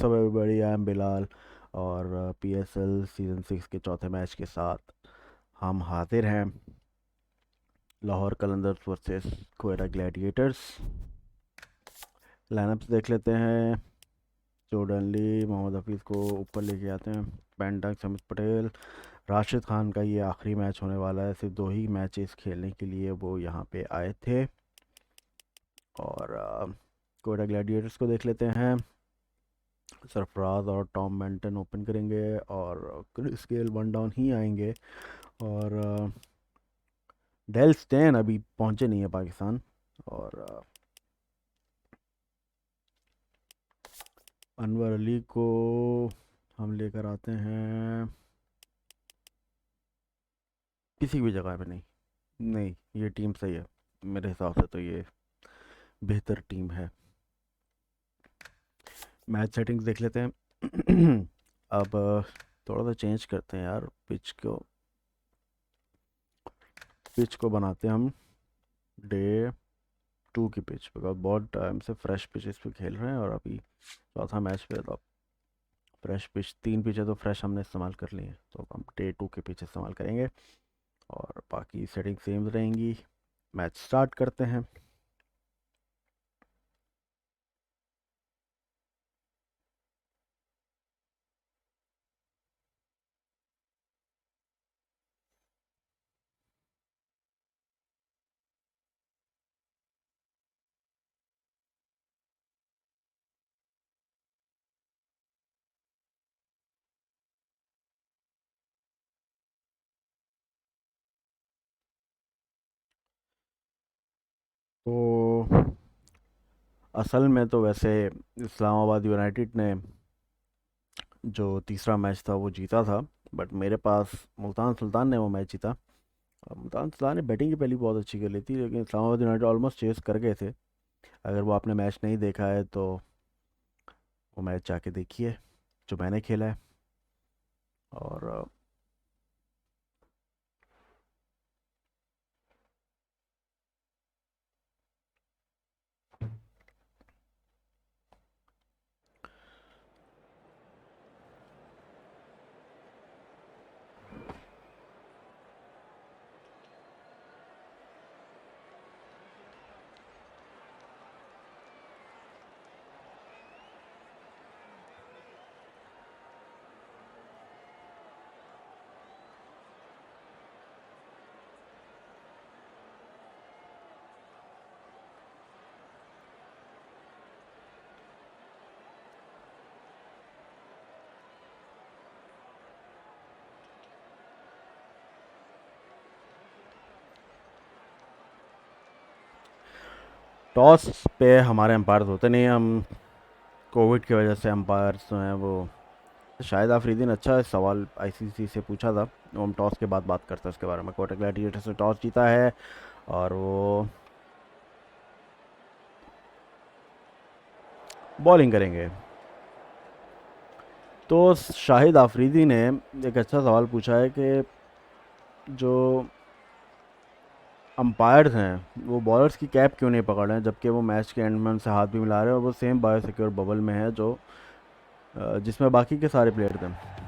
What's up everybody, I am Bilal. और PSL season 6 के चौथे मैच के साथ हम हाजिर हैं। Lahore Qalandars versus Quetta Gladiators. Line-ups देख लेते हैं। जॉर्डन ली मोहम्मद हफीज़ को ऊपर लेके आते हैं। पेंटक समित पटेल। राशिद खान का ये आखिरी मैच होने वाला है, सिर्फ 2 ही मैचेस खेलने के लिए वो यहाँ पे आए थे। और कोयटा ग्लैडिएटर्स को देख लेते हैं। सरफराज और टॉम बेंटन ओपन करेंगे और क्रिस गेल वन डाउन ही आएंगे। और डेल स्टेन अभी पहुंचे नहीं है पाकिस्तान। और अनवर अली को हम लेकर आते हैं किसी भी जगह पे। नहीं नहीं, ये टीम सही है मेरे हिसाब से, तो ये बेहतर टीम है। मैच सेटिंग्स देख लेते हैं। अब थोड़ा सा चेंज करते हैं यार, पिच को बनाते हैं हम डे 2 की पिच, बिकॉज बहुत टाइम से फ्रेश पिचेस पे खेल रहे हैं और अभी चौथा मैच पे तो फ्रेश पिच, 3 पिचें तो फ्रेश हमने इस्तेमाल कर ली हैं, तो हम डे 2 के पिच इस्तेमाल करेंगे और बाकी सेटिंग सेम रहेंगी। मैच स्टार्ट करते हैं। तो असल में तो वैसे इस्लामाबाद यूनाइटेड ने जो तीसरा मैच था वो जीता था, बट मेरे पास मुल्तान सुल्तान ने वो मैच जीता। और मुल्तान सुल्तान ने बैटिंग की पहली बहुत अच्छी कर ली थी, लेकिन इस्लामाबाद यूनाइटेड ऑलमोस्ट चेस कर गए थे। अगर वो आपने मैच नहीं देखा है तो वो मैच जाके देखिए जो मैंने खेला है। और टॉस पे हमारे एम्पायर्स होते नहीं हैं। हम कोविड की वजह से एम्पायर्स जो हैं वो, शायद आफरीदी ने अच्छा सवाल आईसीसी से पूछा था, वो हम टॉस के बाद बात करते हैं उसके बारे में। कोटा ग्लैडिएटर्स ने टॉस जीता है और वो बॉलिंग करेंगे। तो शाहिद आफरीदी ने एक अच्छा सवाल पूछा है कि जो अंपायर्स हैं वो बॉलर्स की कैप क्यों नहीं पकड़ रहे हैं, जबकि वो मैच के एंड में उनसे हाथ भी मिला रहे हैं और वो सेम बायोसिक्योर बबल में है जो जिसमें बाकी के सारे प्लेयर थे।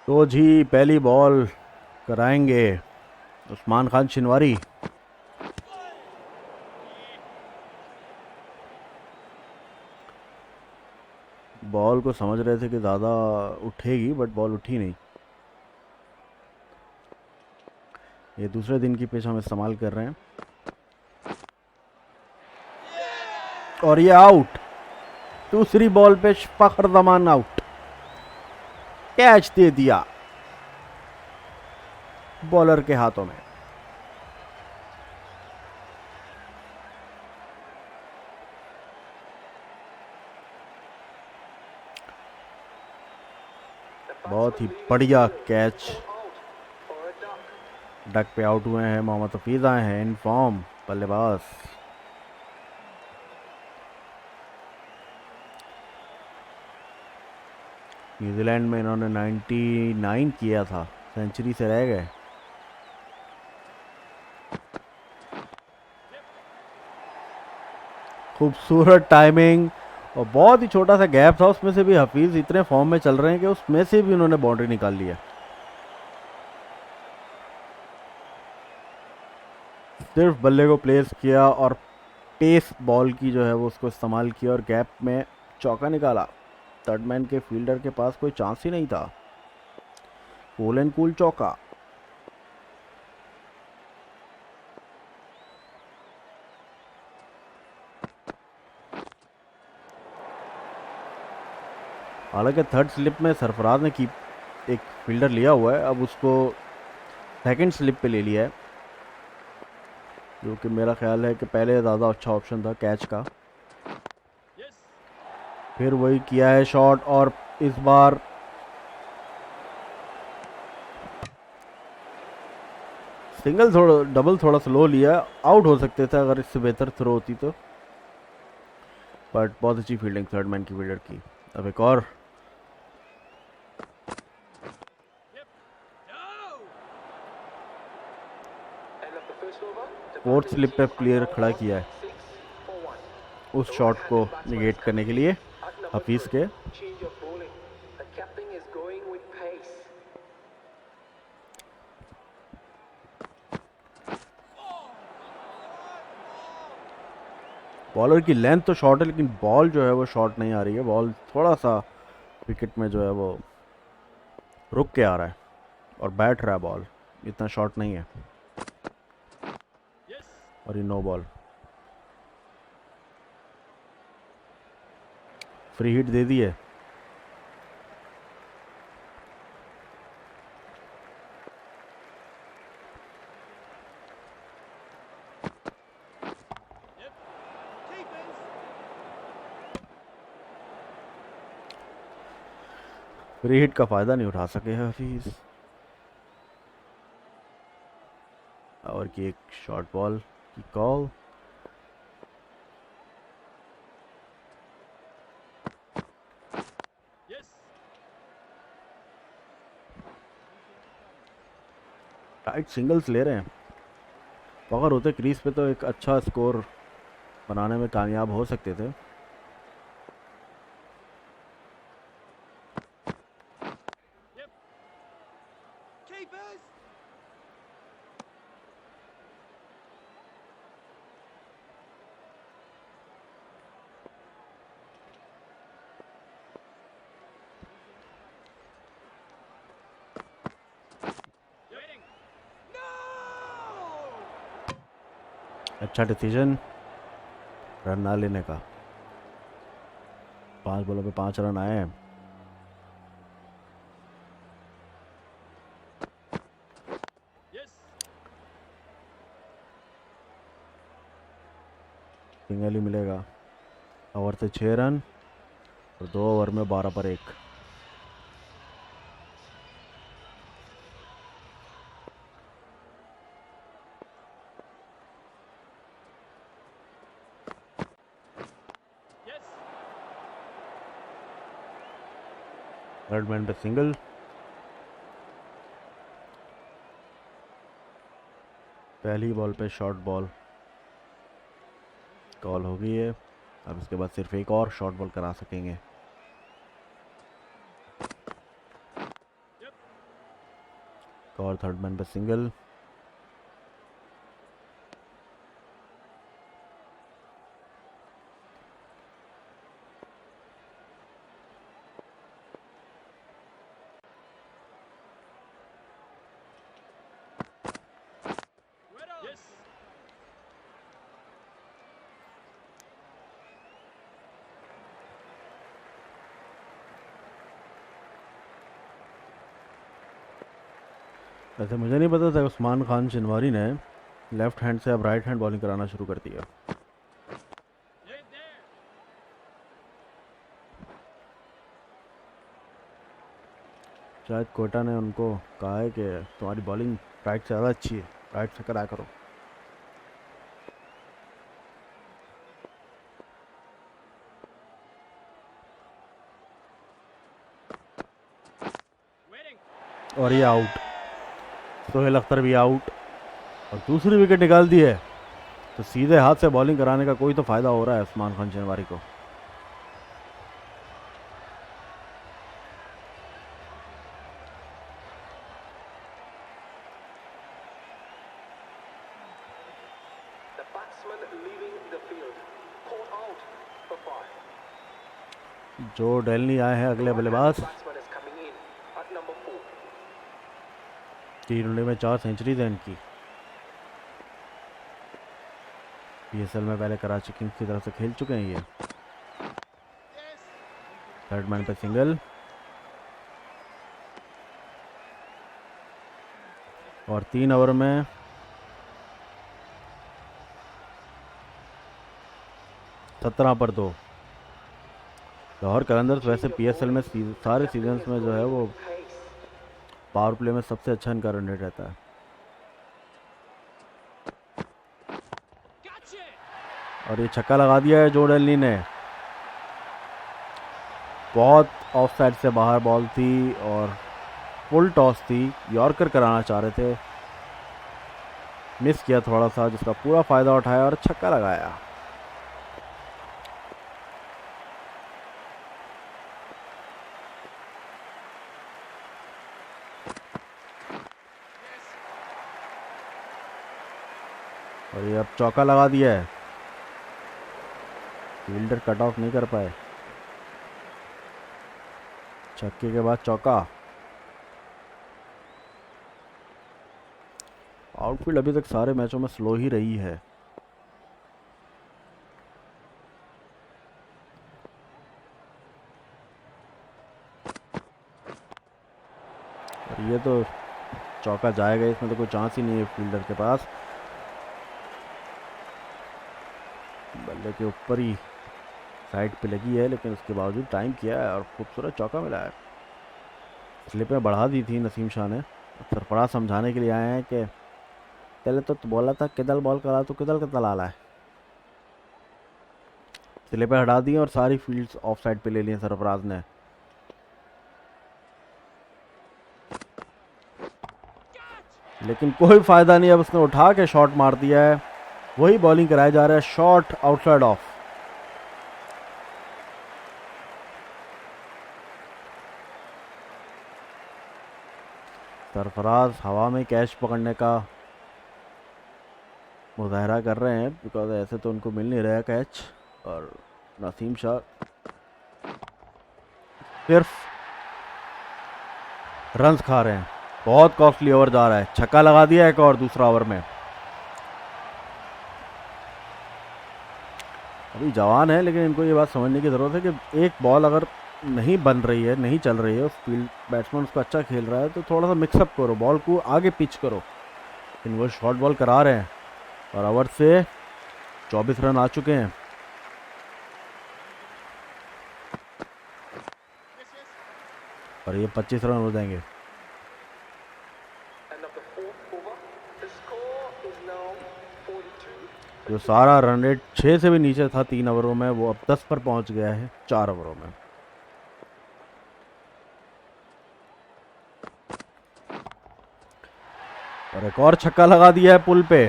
तो जी पहली बॉल कराएंगे उस्मान खान शिनवारी। बॉल को समझ रहे थे कि ज़्यादा उठेगी, बट बॉल उठी नहीं। ये दूसरे दिन की पिच हम इस्तेमाल कर रहे हैं और ये आउट। दूसरी बॉल पे फखर जमान आउट, कैच दे दिया बॉलर के हाथों में। बहुत ही बढ़िया कैच, डक पे आउट हुए हैं मोहम्मद हफीज, आए हैं इन फॉर्म बल्लेबाज। न्यूजीलैंड में इन्होंने 99 किया था, सेंचुरी से रह गए। खूबसूरत टाइमिंग और बहुत ही छोटा सा गैप था, उसमें से भी हफीज इतने फॉर्म में चल रहे हैं कि उसमें से भी उन्होंने बाउंड्री निकाल ली है। सिर्फ बल्ले को प्लेस किया और पेस बॉल की जो है वो उसको इस्तेमाल किया और गैप में चौका निकाला। थर्ड मैन के फील्डर के पास कोई चांस ही नहीं था। कूल एंड कूल चौका। हालांकि थर्ड स्लिप में सरफराज ने की एक फील्डर लिया हुआ है, अब उसको सेकंड स्लिप पे ले लिया है, जो कि मेरा ख्याल है कि पहले ज़्यादा अच्छा ऑप्शन था कैच का। फिर वही किया है शॉट और इस बार सिंगल, थोड़ा डबल थोड़ा स्लो लिया, आउट हो सकते थे अगर इससे बेहतर थ्रो होती तो, बट बहुत अच्छी फील्डिंग थर्ड मैन की फील्डर की। अब एक और फोर्थ स्लिप पे प्लेयर खड़ा किया है उस शॉट को निगेट करने के लिए हफीज के। बॉलर की लेंथ तो शॉर्ट है लेकिन बॉल जो है वो शॉर्ट नहीं आ रही है, बॉल थोड़ा सा विकेट में जो है वो रुक के आ रहा है और बैठ रहा है बॉल, इतना शॉर्ट नहीं है। और ये नो बॉल, फ्री हिट दे दी है। फ्री हिट का फायदा नहीं उठा सके हफीज, और की एक शॉर्ट बॉल की कॉल। टाइट सिंगल्स ले रहे हैं, अगर होते क्रीज पे तो एक अच्छा स्कोर बनाने में कामयाब हो सकते थे। अच्छा डिसीजन रन ना लेने का, 5 बॉलों पे 5 रन आए हैं। सिंगल ही मिलेगा, ओवर से 6 रन और 2 ओवर में 12 पर 1। थर्ड मैन पे सिंगल, पहली बॉल पे शॉर्ट बॉल कॉल हो गई है। अब इसके बाद सिर्फ एक और शॉर्ट बॉल करा सकेंगे। और थर्ड मैन पे सिंगल, वैसे मुझे नहीं पता था उस्मान खान शनवारी ने लेफ्ट हैंड से अब राइट हैंड बॉलिंग कराना शुरू कर दिया। शायद कोटा ने उनको कहा है कि तुम्हारी बॉलिंग राइट से ज़्यादा अच्छी है, राइट से करा करो। और ये आउट, सोहेल अख्तर भी आउट और दूसरी विकेट निकाल दी है। तो सीधे हाथ से बॉलिंग कराने का कोई तो फ़ायदा हो रहा है उस्मान खान शनवारी को। जो डेलनी आए हैं अगले बल्लेबाज। 3 वनडे में 4 सेंचुरीज हैं इनकी। पीएसएल में पहले कराची किंग्स की तरफ से खेल चुके हैं ये। थर्ड मैन पे सिंगल और 3 ओवर में 17 पर 2। लाहौर कलंदर्स वैसे पीएसएल में सारे सीजन्स में जो है वो पावर प्ले में सबसे अच्छा इनका रन रेट रहता है। और ये छक्का लगा दिया है जो डेलनी ने। बहुत ऑफ साइड से बाहर बॉल थी और फुल टॉस थी, यॉर्कर कराना चाह रहे थे, मिस किया थोड़ा सा, जिसका पूरा फ़ायदा उठाया और छक्का लगाया। और ये अब चौका लगा दिया है, फील्डर कट ऑफ नहीं कर पाए। छक्के के बाद चौका। आउटफील्ड अभी तक सारे मैचों में स्लो ही रही है। और ये तो चौका जाएगा, इसमें तो कोई चांस ही नहीं है फील्डर के पास। बल्ले के ऊपर ही साइड पे लगी है, लेकिन उसके बावजूद टाइम किया है और खूबसूरत चौका मिला है। स्लिपें बढ़ा दी थी नसीम शाह ने। सरफराज समझाने के लिए आए हैं कि पहले तो बोला था किधर बॉल करा, तो किधर का तलाला है। स्लिपें हटा दी और सारी फील्ड्स ऑफ साइड पे ले ली सरफराज ने। लेकिन कोई फ़ायदा नहीं, अब उसने उठा के शॉट मार दिया है। वही बॉलिंग कराया जा रहा है, शॉट आउटसाइड ऑफ। सरफराज हवा में कैच पकड़ने का मुजाहरा कर रहे हैं, बिकॉज ऐसे तो उनको मिल नहीं रहा कैच। और नसीम शाह सिर्फ रन्स खा रहे हैं। बहुत कॉस्टली ओवर जा रहा है, छक्का लगा दिया एक और दूसरा ओवर में। अभी जवान है, लेकिन इनको ये बात समझने की ज़रूरत है कि एक बॉल अगर नहीं बन रही है, नहीं चल रही है, फील्ड बैट्समैन उसको अच्छा खेल रहा है, तो थोड़ा सा मिक्सअप करो, बॉल को आगे पिच करो। लेकिन वो शॉर्ट बॉल करा रहे हैं और ओवर से 24 रन आ चुके हैं। और ये 25 रन हो जाएंगे। जो सारा रन रेट 6 से भी नीचे था 3 ओवरों में, वो अब 10 पर पहुंच गया है 4 ओवरों में। और एक और छक्का लगा दिया है पुल पे।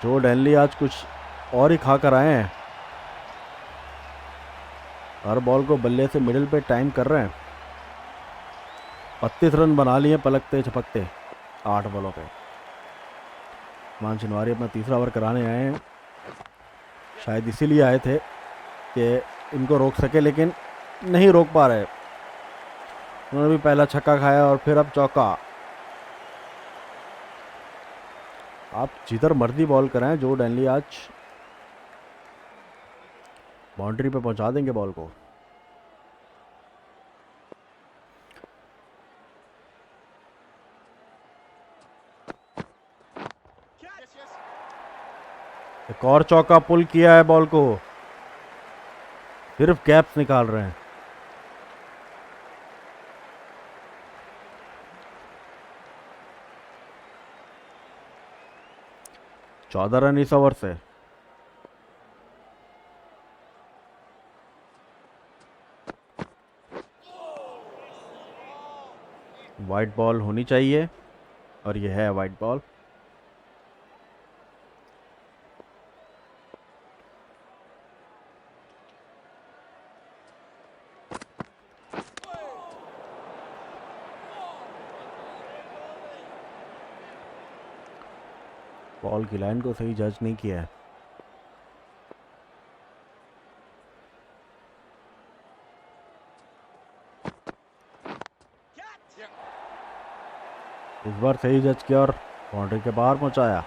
जो डेनली आज कुछ और ही खा कर आए हैं। हर बॉल को बल्ले से मिडिल पे टाइम कर रहे हैं। 32 रन बना लिए पलकते झपकते 8 बॉलों पे। मान शनवारी अपना तीसरा ओवर कराने आए हैं, शायद इसीलिए आए थे कि इनको रोक सके, लेकिन नहीं रोक पा रहे। उन्होंने भी पहला छक्का खाया और फिर अब चौका। आप जिधर मर्जी बॉल कराएं, जो डेनली आज बाउंड्री पे पहुंचा देंगे बॉल को। एक और चौका पुल किया है बॉल को, सिर्फ गैप्स निकाल रहे हैं। चौदह रन इस ओवर से। वाइट बॉल होनी चाहिए और ये है वाइट बॉल। बॉल की लाइन को सही जज नहीं किया है। इस बार सही जज किया और बाउंड्री के बाहर पहुंचाया।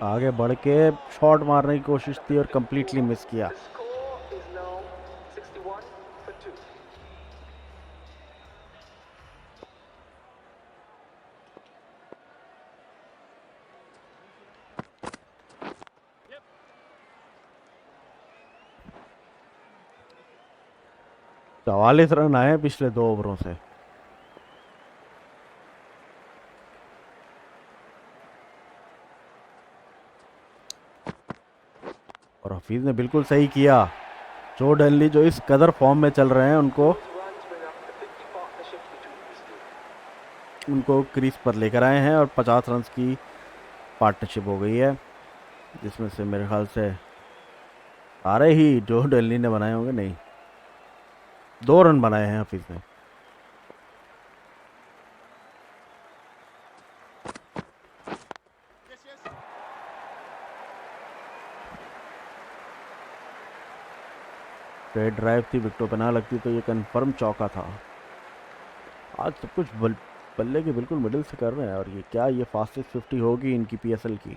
आगे बढ़ के शॉट मारने की कोशिश थी और कंप्लीटली मिस किया। चवालीस रन आए पिछले 2 ओवरों से। और हफीज ने बिल्कुल सही किया। जो डेनली जो इस कदर फॉर्म में चल रहे हैं उनको क्रीज पर लेकर आए हैं और 50 रन की पार्टनरशिप हो गई है, जिसमें से मेरे ख्याल से सारे ही जो डेनली ने बनाए होंगे। नहीं, 2 रन बनाए हैं हफीज ने। स्ट्रेट ड्राइव थी, विकेटों पे ना लगती तो ये कंफर्म चौका था। आज सब कुछ बल्ले के बिल्कुल मिडिल से कर रहे हैं और ये क्या, ये फास्टेस्ट 50 होगी इनकी पीएसएल की।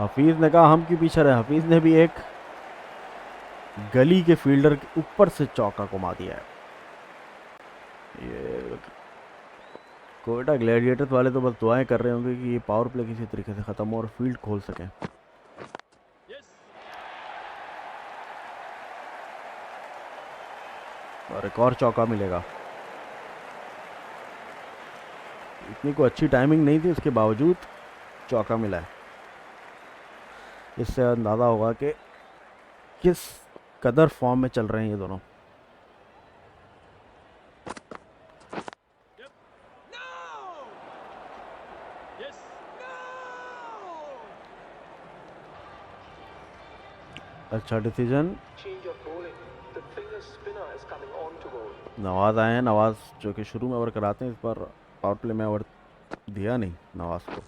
हफीज ने कहा हम क्यों पीछे रहे। हफीज ने भी एक गली के फील्डर के ऊपर से चौका घुमा दिया है। ये कोयटा ग्लैडिएटर्स वाले तो बस दुआएं कर रहे होंगे कि ये पावर प्ले किसी तरीके से खत्म हो और फील्ड खोल सकें। और एक और चौका मिलेगा। इतनी कोई अच्छी टाइमिंग नहीं थी, उसके बावजूद चौका मिला है। इससे अंदाजा होगा कि किस कदर फॉर्म में चल रहे हैं ये दोनों। अच्छा डिसीजन। नवाज आए हैं। नवाज जो कि शुरू में ओवर कराते हैं, इस बार पावर प्ले में ओवर दिया नहीं नवाज को।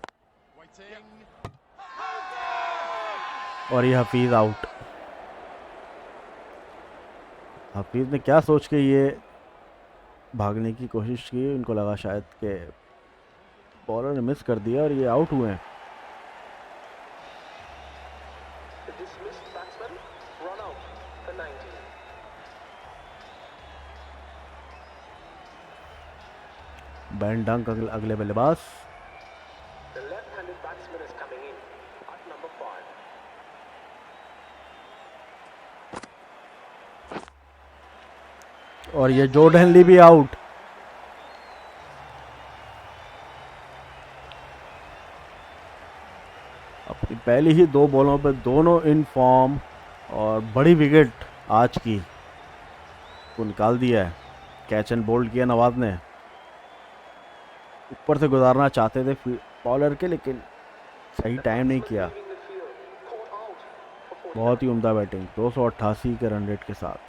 और ये हफीज आउट। हफीज ने क्या सोच के ये भागने की कोशिश की, उनको लगा शायद कि बॉलर ने मिस कर दिया और ये आउट हुए हैं। बैन डंक अगले बल्लेबाज। और ये जो डेनली भी आउट। अपनी पहली ही 2 बॉलों पे दोनों इन फॉर्म और बड़ी विकेट आज की को निकाल दिया है। कैच एंड बोल्ड किया नवाज ने। ऊपर से गुजारना चाहते थे बॉलर के, लेकिन सही टाइम नहीं किया। बहुत ही उम्दा बैटिंग 288 के रन रेट के साथ।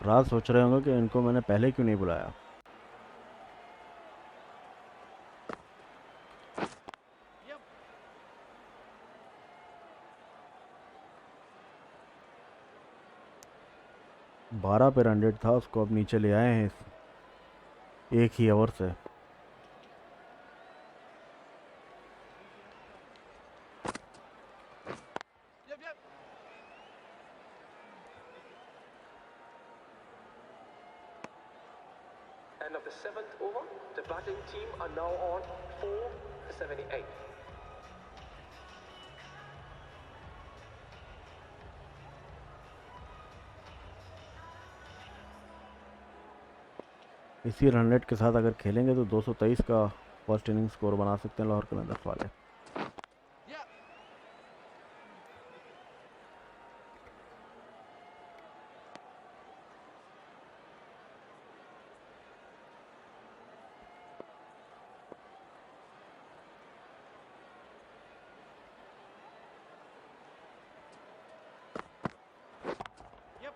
राज सोच रहे होंगे कि इनको मैंने पहले क्यों नहीं बुलाया। Yep. 12 पे रन रेट था, उसको अब नीचे ले आए हैं एक ही ओवर से। Yep, yep. End of the 7th over. The batting team are now on 4 for 78. इसी रन रेट के साथ अगर खेलेंगे तो 223 का फर्स्ट इनिंग स्कोर बना सकते हैं लाहौर कलंदर्स वाले। Yep. Yep.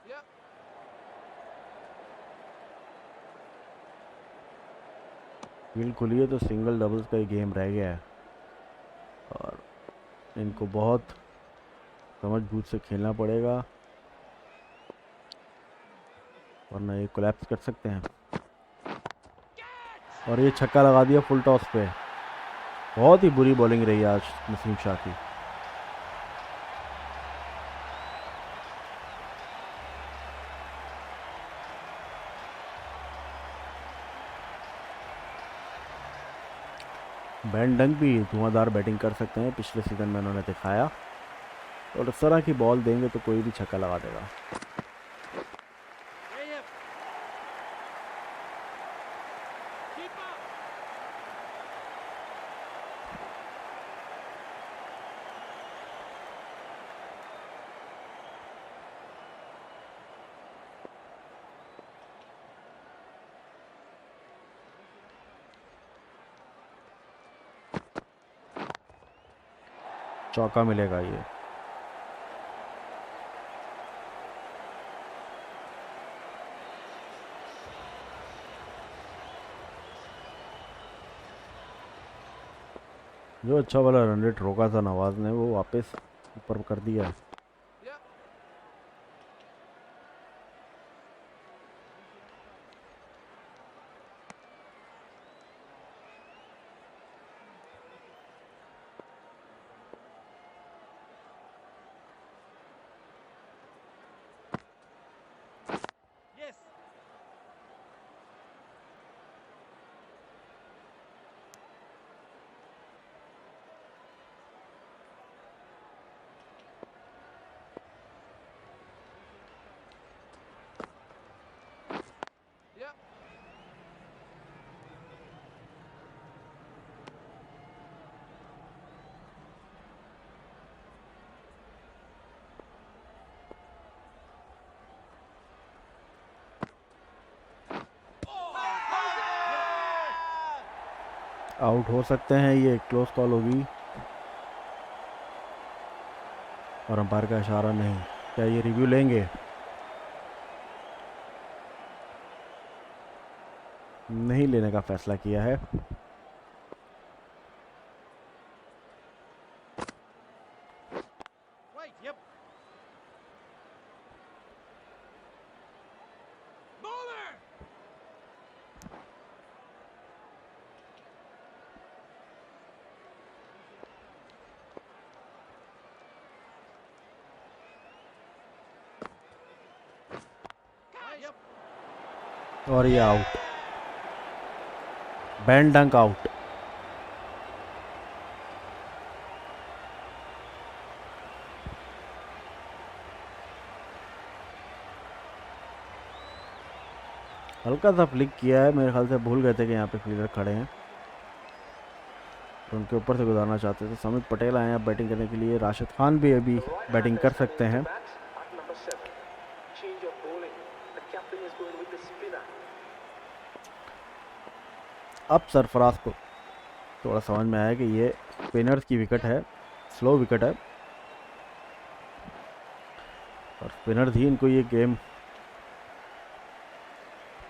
Yep. फील्ड खुली है तो सिंगल डबल्स का ही गेम रह गया है और इनको बहुत समझ-बूझ से खेलना पड़ेगा वरना ये कोलैप्स कर सकते हैं। और ये छक्का लगा दिया फुल टॉस पे। बहुत ही बुरी बॉलिंग रही आज नसीम शाह की। बैन डंक भी धुआंधार बैटिंग कर सकते हैं, पिछले सीज़न में उन्होंने दिखाया। और इस तरह की बॉल देंगे तो कोई भी छक्का लगा देगा। Yeah, yep. Keep up. चौका मिलेगा ये। जो अच्छा वाला रन रेट रोका था नवाज ने वो वापस ऊपर कर दिया है। Yep. Yes. Yep. आउट हो सकते हैं, ये क्लोज कॉल होगी और अंपायर का इशारा नहीं। क्या ये रिव्यू लेंगे? नहीं लेने का फैसला किया है। Wait, yep. Bowler! Yep. और ये आउट। बैन डंक आउट। हल्का सा फ्लिक किया है, मेरे ख्याल से भूल गए थे कि यहाँ पे फील्डर खड़े हैं। तो उनके ऊपर से गुजारना चाहते थे। समित पटेल आए हैं बैटिंग करने के लिए। राशिद खान भी अभी The बैटिंग right-hander कर is coming सकते into हैं। bat at number 7. Change of bowling. The captain is going with the spinner. अब सरफराज को थोड़ा समझ में आया कि ये स्पिनर्स की विकेट है, स्लो विकेट है, और स्पिनर्स ही इनको ये गेम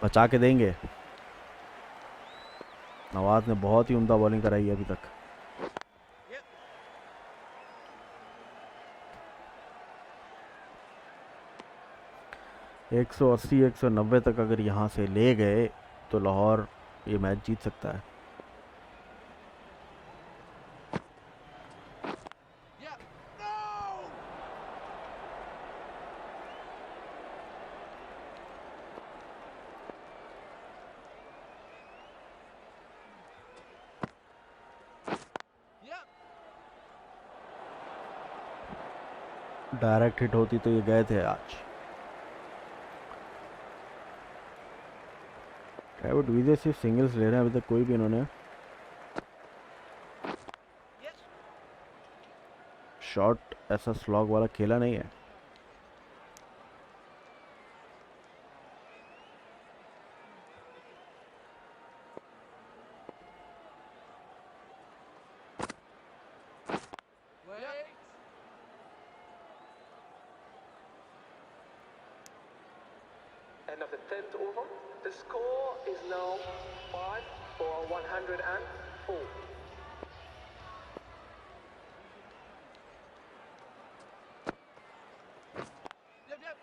बचा के देंगे। नवाज ने बहुत ही उम्दा बॉलिंग कराई है अभी तक। Yep. 180 190 तक अगर यहाँ से ले गए तो लाहौर ये मैच जीत सकता है। Yep. No! Yep. Direct hit होती तो ये गए थे आज। ट्रेविड विजय सिर्फ सिंगल्स ले रहे हैं, अभी तक कोई भी इन्होंने Yep. शॉट ऐसा स्लॉग वाला खेला नहीं है। Wait. End of the 10th over. The score is now 5 for 104. Yep. Yep.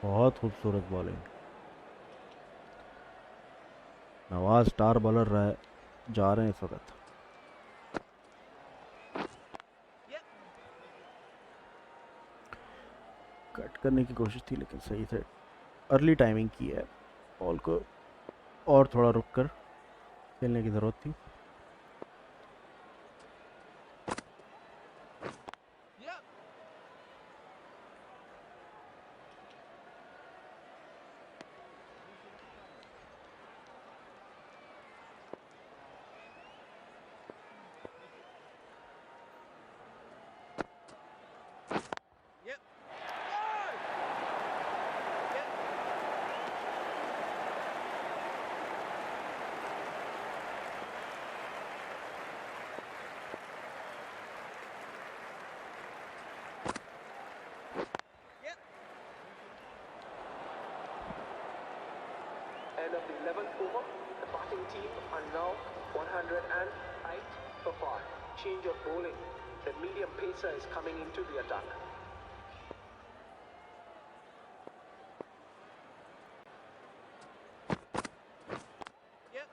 बहुत खूबसूरत बॉलिंग। नवाज स्टार बॉलर रहे जा रहे हैं इस वक्त। Yep. कट करने की कोशिश थी लेकिन सही से अर्ली टाइमिंग की है। बॉल को और थोड़ा रुक कर खेलने की ज़रूरत थी। Yep. Yep. Five. Yep. Yep. End of the 11th over. The batting team are now 108 for 5. Change of bowling. The medium pacer is coming into the attack. Yep.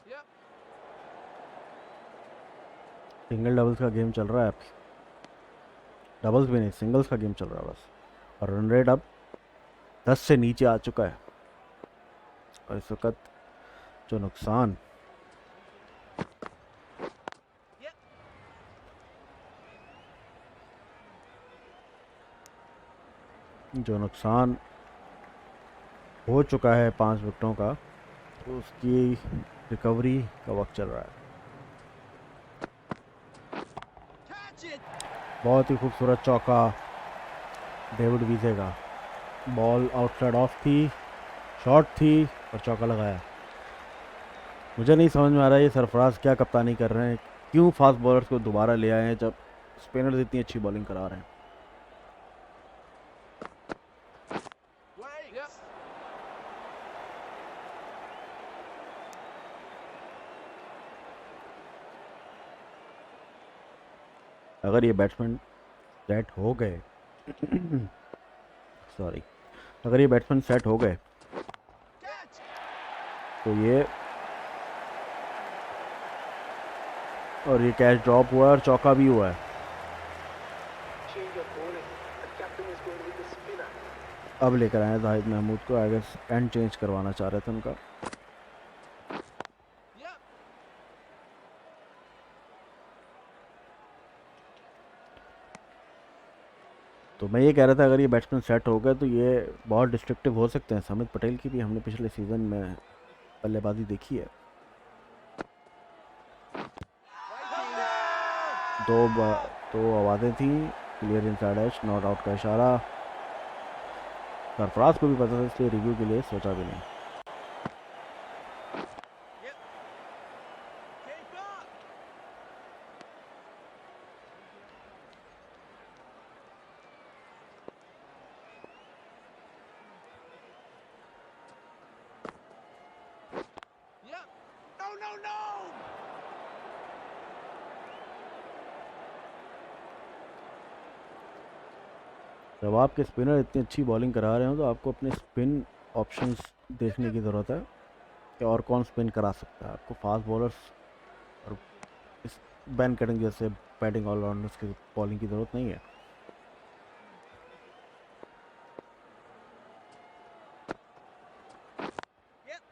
Yep. Single doubles का game चल रहा है अब। Doubles भी नहीं, singles का game चल रहा है बस। और रन रेट अब 10 से नीचे आ चुका है। और इस वक्त जो नुकसान Yep. हो चुका है 5 विकेटों का, तो उसकी रिकवरी का वक्त चल रहा है। Catch it. बहुत ही खूबसूरत चौका डेविड विजे का। बॉल आउटसाइड ऑफ थी, शॉट थी और चौका लगाया। मुझे नहीं समझ में आ रहा है ये सरफराज क्या कप्तानी कर रहे हैं, क्यों फास्ट बॉलर्स को दोबारा ले आए हैं जब स्पिनर्स इतनी अच्छी बॉलिंग करा रहे हैं। Wait. Yep. अगर ये बैट्समैन सेट हो गए सॉरी, अगर ये बैट्समैन सेट हो गए Catch. तो ये और ये कैच ड्रॉप हुआ है और चौका भी हुआ है। Change of bowling. The captain is going with the spinner. अब लेकर आए जाहिद महमूद को, आई गेस एंड चेंज करवाना चाह रहे थे उनका। Yep. तो मैं ये कह रहा था अगर ये बैट्समैन सेट हो गए तो ये बहुत डिस्ट्रक्टिव हो सकते हैं। समित पटेल की भी हमने पिछले सीज़न में बल्लेबाजी देखी है। दो आवाज़ें थी, clear inside edge, not out का इशारा। सरफराज को भी पता था, इसलिए रिव्यू के लिए सोचा भी नहीं। Yep. Keep up. Yep. No, no, no. जब आपके स्पिनर इतनी अच्छी बॉलिंग करा रहे हो तो आपको अपने स्पिन ऑप्शंस देखने की ज़रूरत है कि और कौन स्पिन करा सकता है। आपको फास्ट बॉलर्स और इस बैन कटिंग जैसे बैटिंग ऑलराउंडर्स की बॉलिंग की ज़रूरत नहीं है। Yep.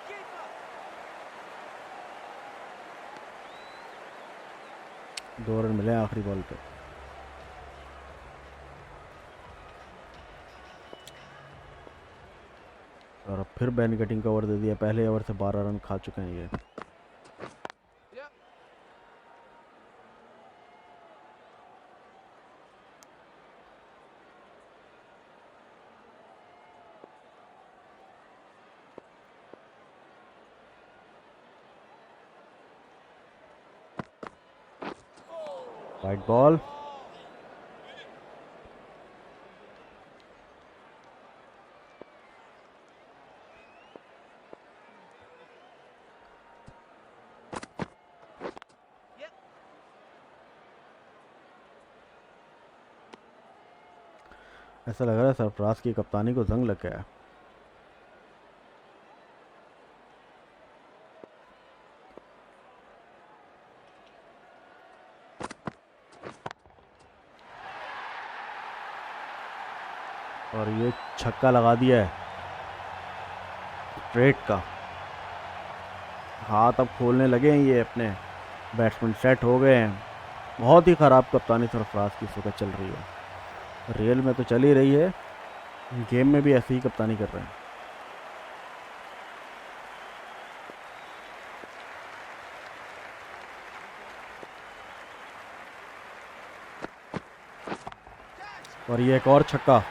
Keep up. 2 रन मिले आखिरी बॉल पे। और अब फिर बैन कटिंग का ओवर दे दिया। पहले ओवर से 12 रन खा चुके हैं ये। Yep. White ball, Yep. ऐसा लग रहा है सरफराज की कप्तानी को जंग लग गया है। और ये छक्का लगा दिया है स्ट्रेट का। हाथ अब खोलने लगे हैं ये अपने, बैट्समैन सेट हो गए हैं। बहुत ही ख़राब कप्तानी सरफराज की इस वक्त चल रही है। रियल में तो चल ही रही है, गेम में भी ऐसी ही कप्तानी कर रहे हैं। और ये एक और छक्का।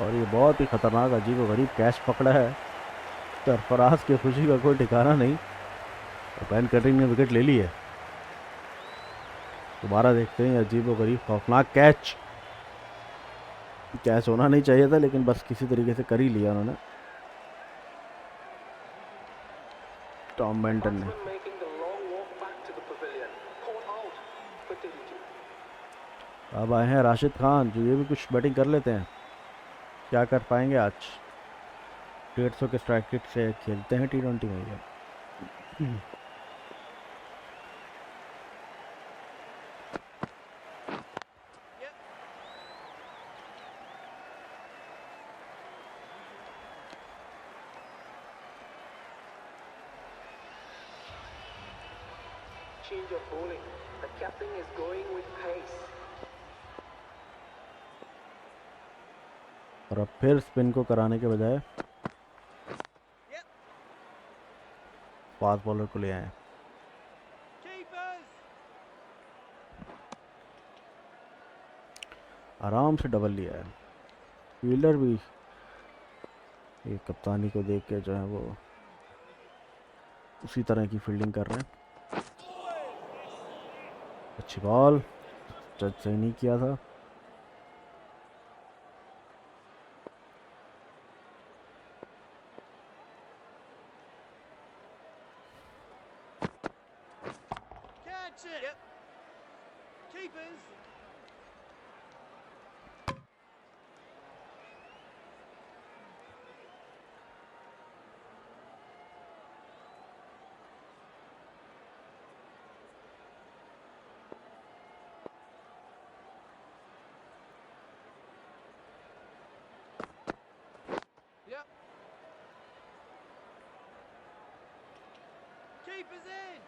और ये बहुत ही ख़तरनाक अजीब व गरीब कैच पकड़ा है। सरफराज की खुशी का कोई ठिकाना नहीं। और बैन कटिंग ने विकेट ले ली है। दोबारा देखते हैं अजीब व गरीब खौफनाक कैच। कैच होना नहीं चाहिए था, लेकिन बस किसी तरीके से कर ही लिया उन्होंने, टॉम बेंटन ने। Batsman making the long walk back to the pavilion. Caught out. Fertility. अब आए हैं राशिद खान, जो ये भी कुछ बैटिंग कर लेते हैं। क्या कर पाएंगे आज? 150 के स्ट्राइक रेट से खेलते हैं T20 में ये। Yep. Change of bowling. The captain is going with pace. और अब फिर स्पिन को कराने के बजाय Yep. फास्ट बॉलर को ले आए। Keepers. आराम से डबल लिया है। फील्डर भी ये कप्तानी को देख के जो है वो उसी तरह की फील्डिंग कर रहे हैं। अच्छी बॉल, जज सही नहीं किया था। Catch it. Yep. Keepers. Yep. Keepers in.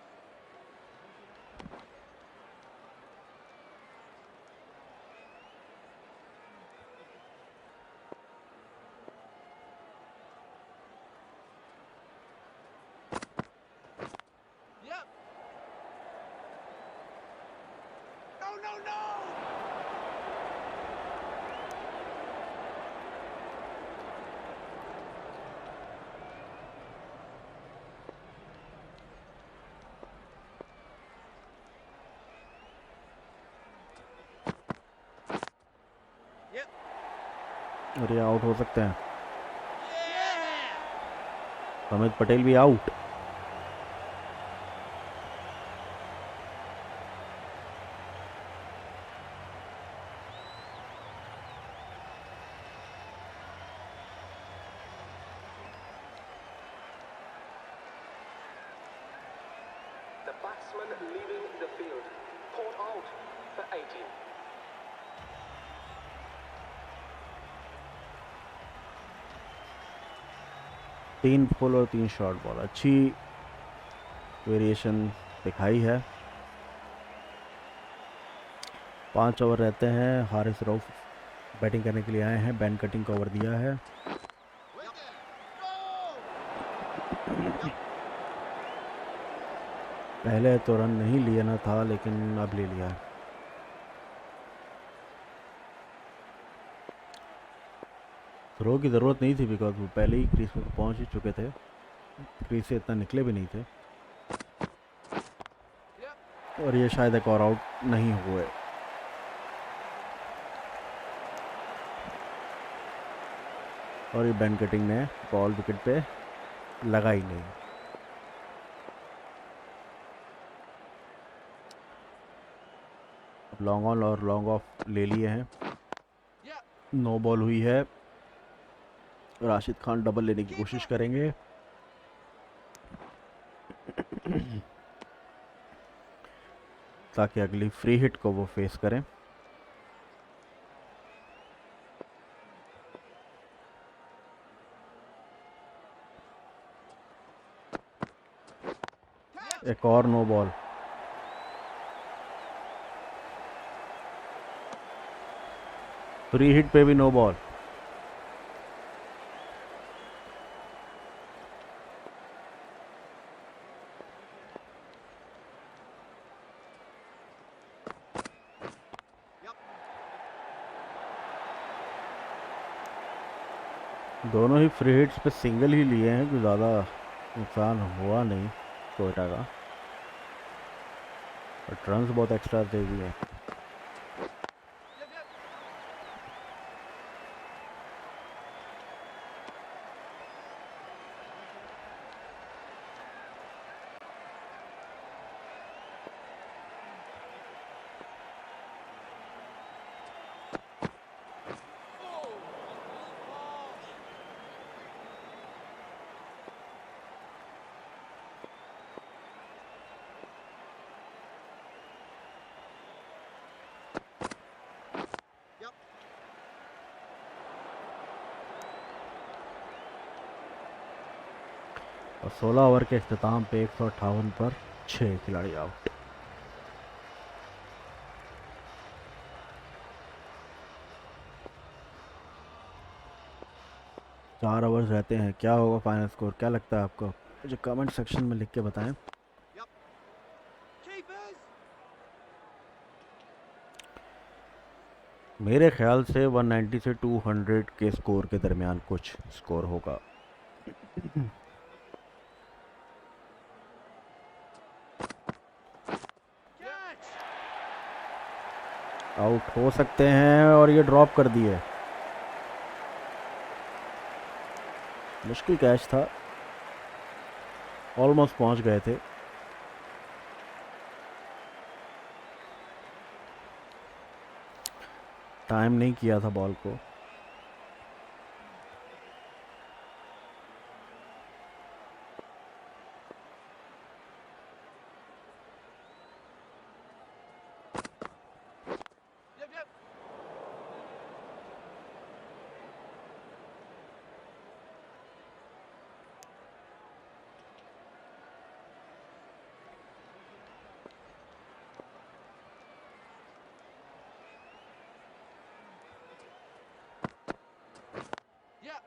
Yep. No, no, no. Yep. और ये आउट हो सकते हैं। Yeah. अमित पटेल भी out. The batsman leaving the field. Caught out for 18. तीन फुल और 3 शॉर्ट बॉल, अच्छी वेरिएशन दिखाई है। 5 ओवर रहते हैं। हारिस रऊफ बैटिंग करने के लिए आए हैं। बैन कटिंग का ओवर दिया है। पहले तो रन नहीं लेना था लेकिन अब ले लिया है। थ्रो की ज़रूरत नहीं थी बिकॉज वो पहले ही क्रीज में पहुंच ही चुके थे। क्रीज से इतना निकले भी नहीं थे। और ये शायद एक और आउट नहीं हुए। और ये बैन कटिंग ने बॉल विकेट पे लगा ही नहीं। लॉन्ग ऑन और लॉन्ग ऑफ ले लिए हैं। नो बॉल हुई है। राशिद खान डबल लेने की कोशिश करेंगे। ताकि अगली फ्री हिट को वो फेस करें। एक और नो बॉल। फ्री हिट पे भी नो बॉल। दोनों ही फ्री हिट्स पे सिंगल ही लिए हैं। कोई ज़्यादा नुकसान हुआ नहीं कोयटा का। और रन्स बहुत एक्स्ट्रा दे दिए। और 16 ओवर के अख्ताम पे 158 पर 6 खिलाड़ी आउट। चार ओवर्स रहते हैं। क्या होगा फाइनल स्कोर, क्या लगता है आपको? मुझे कमेंट सेक्शन में लिख के बताएं। Keepers. मेरे ख्याल से 190 से 200 के स्कोर के दरमियान कुछ स्कोर होगा। Catch! आउट हो सकते हैं और ये ड्रॉप कर दिए। मुश्किल कैच था, ऑलमोस्ट पहुंच गए थे। टाइम नहीं किया था बॉल को। Yep, yep. Yep.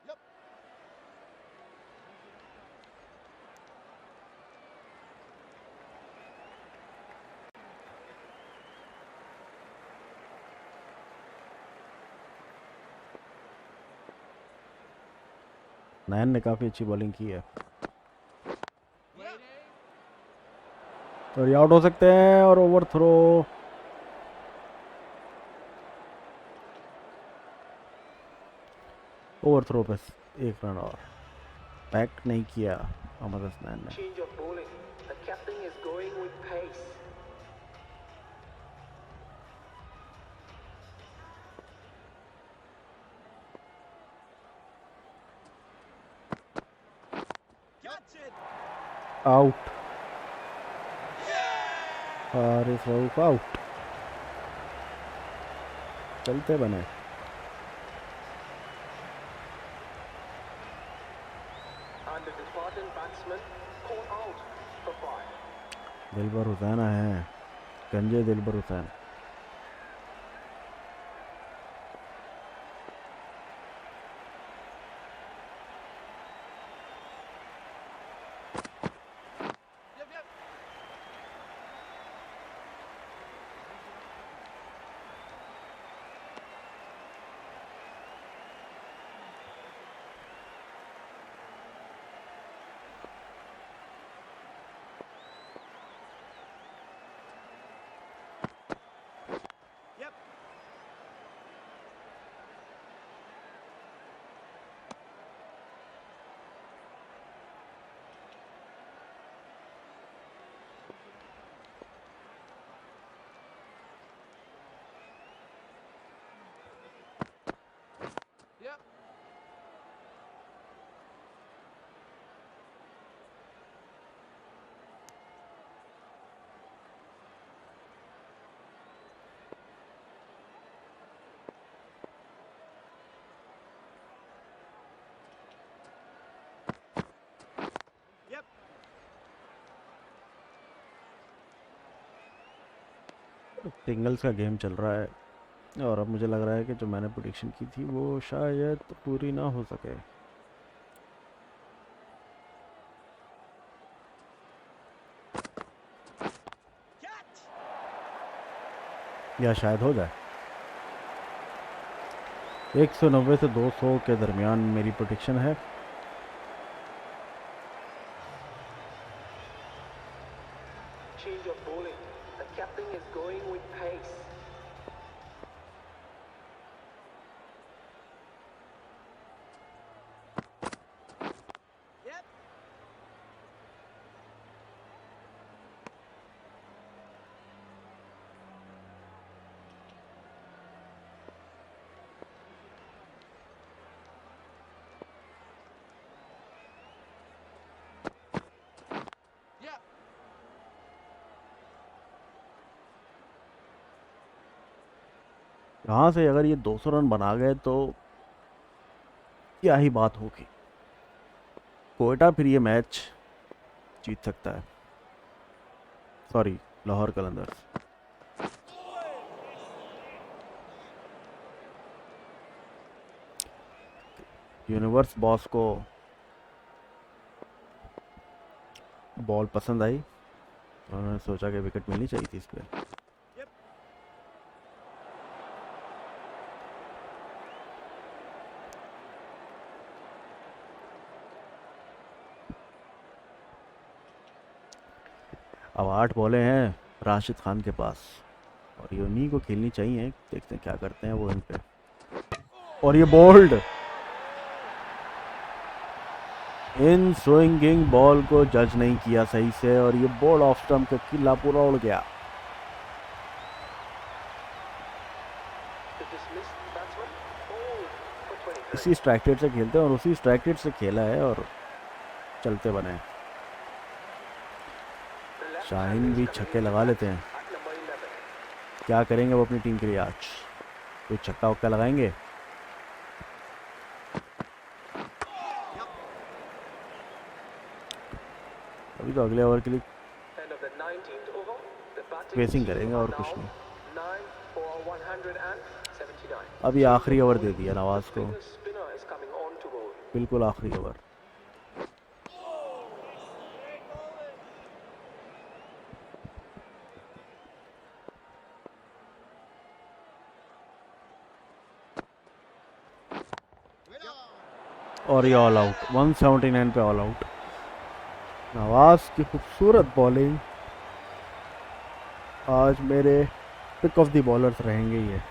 Yep. नयन ने काफ़ी अच्छी बॉलिंग की है Yep. और ये आउट हो सकते हैं। और ओवर थ्रो, ओवर थ्रो पे 1 रन और। पैक नहीं किया मोहम्मद हसनैन ने। Change of bowling. The captain is going with pace. Catch it! Out, Yeah! Haris Rauf out. चलते बने। And the departing batsman caught out for 5. दिलबर हुसैन आए हैं, गंजे Dilbar Hussain. Yep, yep. Yep. Yep. Yep. Singles का गेम चल रहा है और अब मुझे लग रहा है कि जो मैंने प्रेडिक्शन की थी वो शायद पूरी ना हो सके। Catch! या शायद हो जाए। 190 से 200 के दरमियान मेरी प्रेडिक्शन है। Change of bowling. The captain is going with pace. Yep. Yep. यहाँ से अगर ये 200 रन बना गए तो क्या ही बात होगी। कोयटा फिर ये मैच जीत सकता है। Sorry, Lahore Qalandars. Universe boss को बॉल पसंद आई, उन्होंने सोचा कि विकेट मिलनी चाहिए थी इस पे। Yep. अब 8 बॉलें हैं राशिद खान के पास और ये उन्हीं को खेलनी चाहिए। देखते हैं क्या करते हैं वो इन पे। और ये बोल्ड, इन स्विंगिंग बॉल को जज नहीं किया सही से और ये बॉल ऑफ स्टंप का किला पूरा उड़ गया। The dismissed batsman. Oh, for 23. इसी स्ट्राइक रेट से खेलते हैं और उसी स्ट्राइक रेट से खेला है और चलते बने। The left शाहीन hand भी is छक्के coming in लगा the लेते हैं। at number 11. क्या करेंगे वो अपनी टीम के लिए आज? कोई छक्का वक्का लगाएंगे? अभी तो अगले ओवर के लिए End of the 19th over. The batting pacing team करेंगे are और कुछ now नहीं। 9 for 179. अभी आखिरी ओवर दे दिया नवाज को, The spinner is coming on to bowl. बिल्कुल आखिरी ओवर। और ये ऑल आउट, 179 पे ऑल आउट। नवाज की खूबसूरत बॉलिंग, आज मेरे पिक ऑफ द बॉलर्स रहेंगे ये।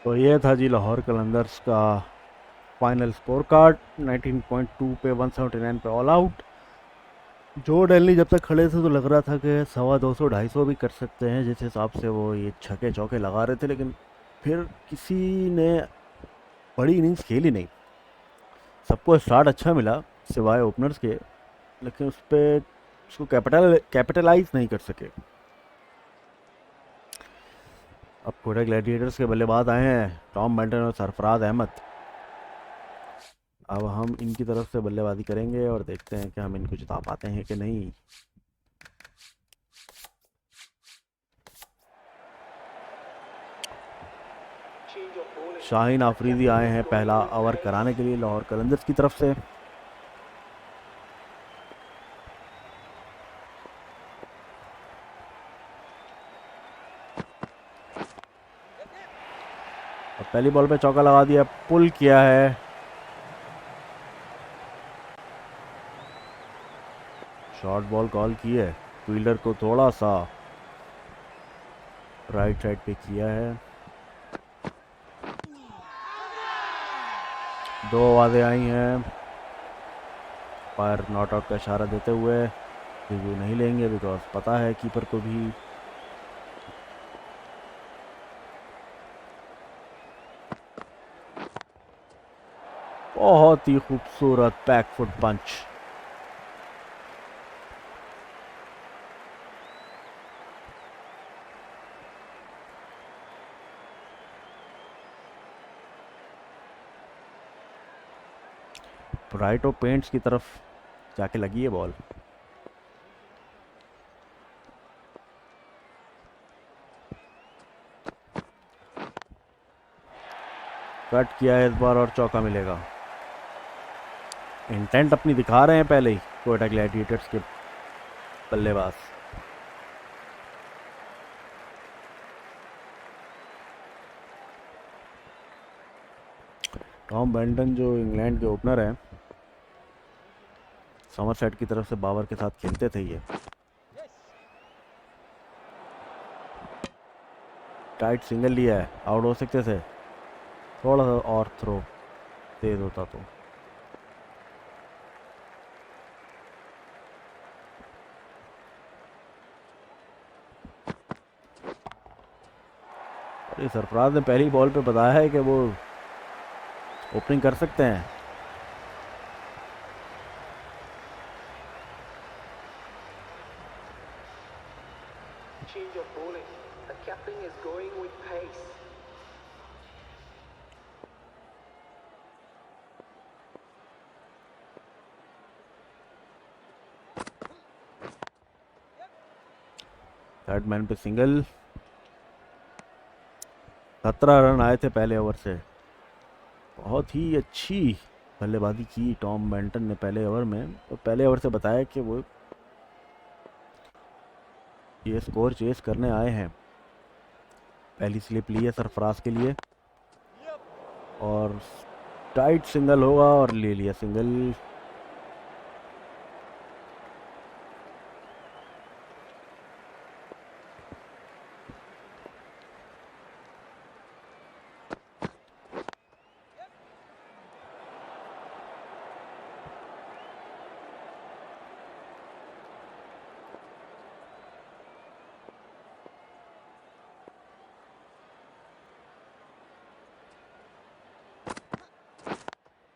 तो ये था जी लाहौर कलंदर्स का फाइनल स्कोर कार्ड। 19.2 पे 179 पे ऑल आउट। जो डेली जब तक खड़े थे तो लग रहा था कि 250 250 भी कर सकते हैं, जिस हिसाब से वो ये छक्के चौके लगा रहे थे, लेकिन फिर किसी ने बड़ी इनिंग्स खेली नहीं। सबको स्टार्ट अच्छा मिला सिवाय ओपनर्स के, लेकिन उस पर उसको कैपिटलाइज नहीं कर सके। अब पूरे ग्लैडिएटर्स के बल्लेबाज आए हैं, टॉम बेंटन और सरफराज अहमद। अब हम इनकी तरफ से बल्लेबाजी करेंगे और देखते हैं कि हम इनको जिता पाते हैं कि नहीं। Change of bowling. Shaheen Afridi आए हैं पहला ओवर कराने के लिए लाहौर कलंदर्स की तरफ से। और पहली बॉल पे चौका लगा दिया, पुल किया है। शॉर्ट बॉल कॉल की है, फील्डर को थोड़ा सा राइट साइड पे किया है। 2 आवाज़ें आई हैं पर नॉट आउट का इशारा देते हुए। रिव्यू नहीं लेंगे बिकॉज पता है कीपर को भी बहुत ही खूबसूरत back foot punch. Right of points की तरफ जाके लगी है बॉल। कट किया है इस बार और चौका मिलेगा। इंटेंट अपनी दिखा रहे हैं पहले ही कोयटा ग्लैडिएटर्स के बल्लेबाज। टॉम बेंटन जो इंग्लैंड के ओपनर हैं, समरसेट की तरफ से बाबर के साथ खेलते थे ये। टाइट सिंगल लिया है, आउट हो सकते थे, थोड़ा सा और थ्रो तेज होता तो। अरे सरफराज ने पहली बॉल पे बताया है कि वो ओपनिंग कर सकते हैं। Change of bowling. The captain is going with pace. Third man पे सिंगल। 17 रन आए थे पहले ओवर से। बहुत ही अच्छी बल्लेबाजी की टॉम बेंटन ने पहले ओवर में, और पहले ओवर से बताया कि वो ये स्कोर चेस करने आए हैं। पहली स्लिप ली है सरफराज के लिए और टाइट सिंगल होगा और ले लिया single.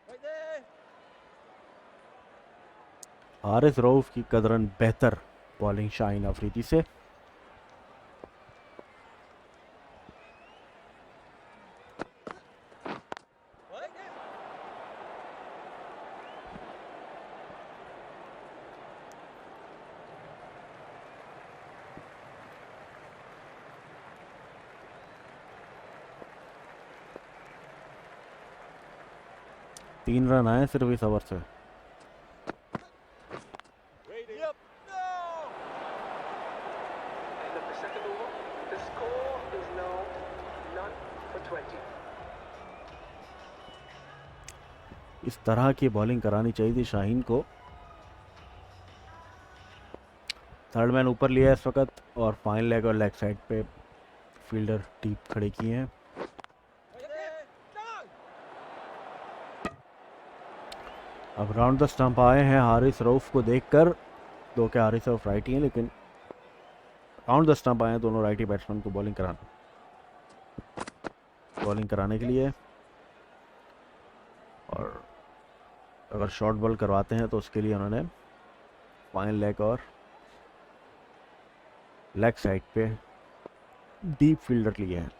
Right there. Haris Rauf की कदरन बेहतर बॉलिंग शाहीन अफरीदी से। Right there. तीन रन आए सिर्फ इस ओवर से। Waiting. Yep. No. End of the second over. The score is now none for 20. इस तरह की बॉलिंग करानी चाहिए थी शाहीन को। थर्ड मैन ऊपर लिया है इस वक्त और फाइन लेग और लेग साइड पे फील्डर डीप खड़े किए हैं। Right there. No. अब राउंड द स्टंप आए हैं हारिस रऊफ को देखकर। दो के हारिस रऊफ राइटी हैं, लेकिन राउंड द स्टंप आए हैं दोनों राइटी बैट्समैन को बॉलिंग कराने के लिए। और अगर शॉर्ट बॉल करवाते हैं तो उसके लिए उन्होंने फाइन लेग और लेग साइड पे डीप फील्डर लिए हैं।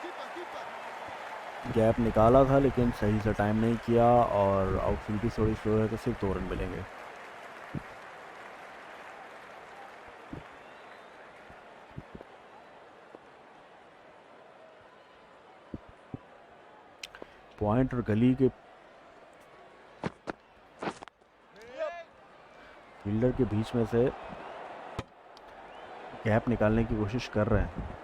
Keeper. Keeper. गैप निकाला था लेकिन सही से टाइम नहीं किया और आउटफील्ड भी थोड़ी स्लो है तो सिर्फ 2 रन मिलेंगे। पॉइंट और गली के Yep. फील्डर के बीच में से गैप निकालने की कोशिश कर रहे हैं।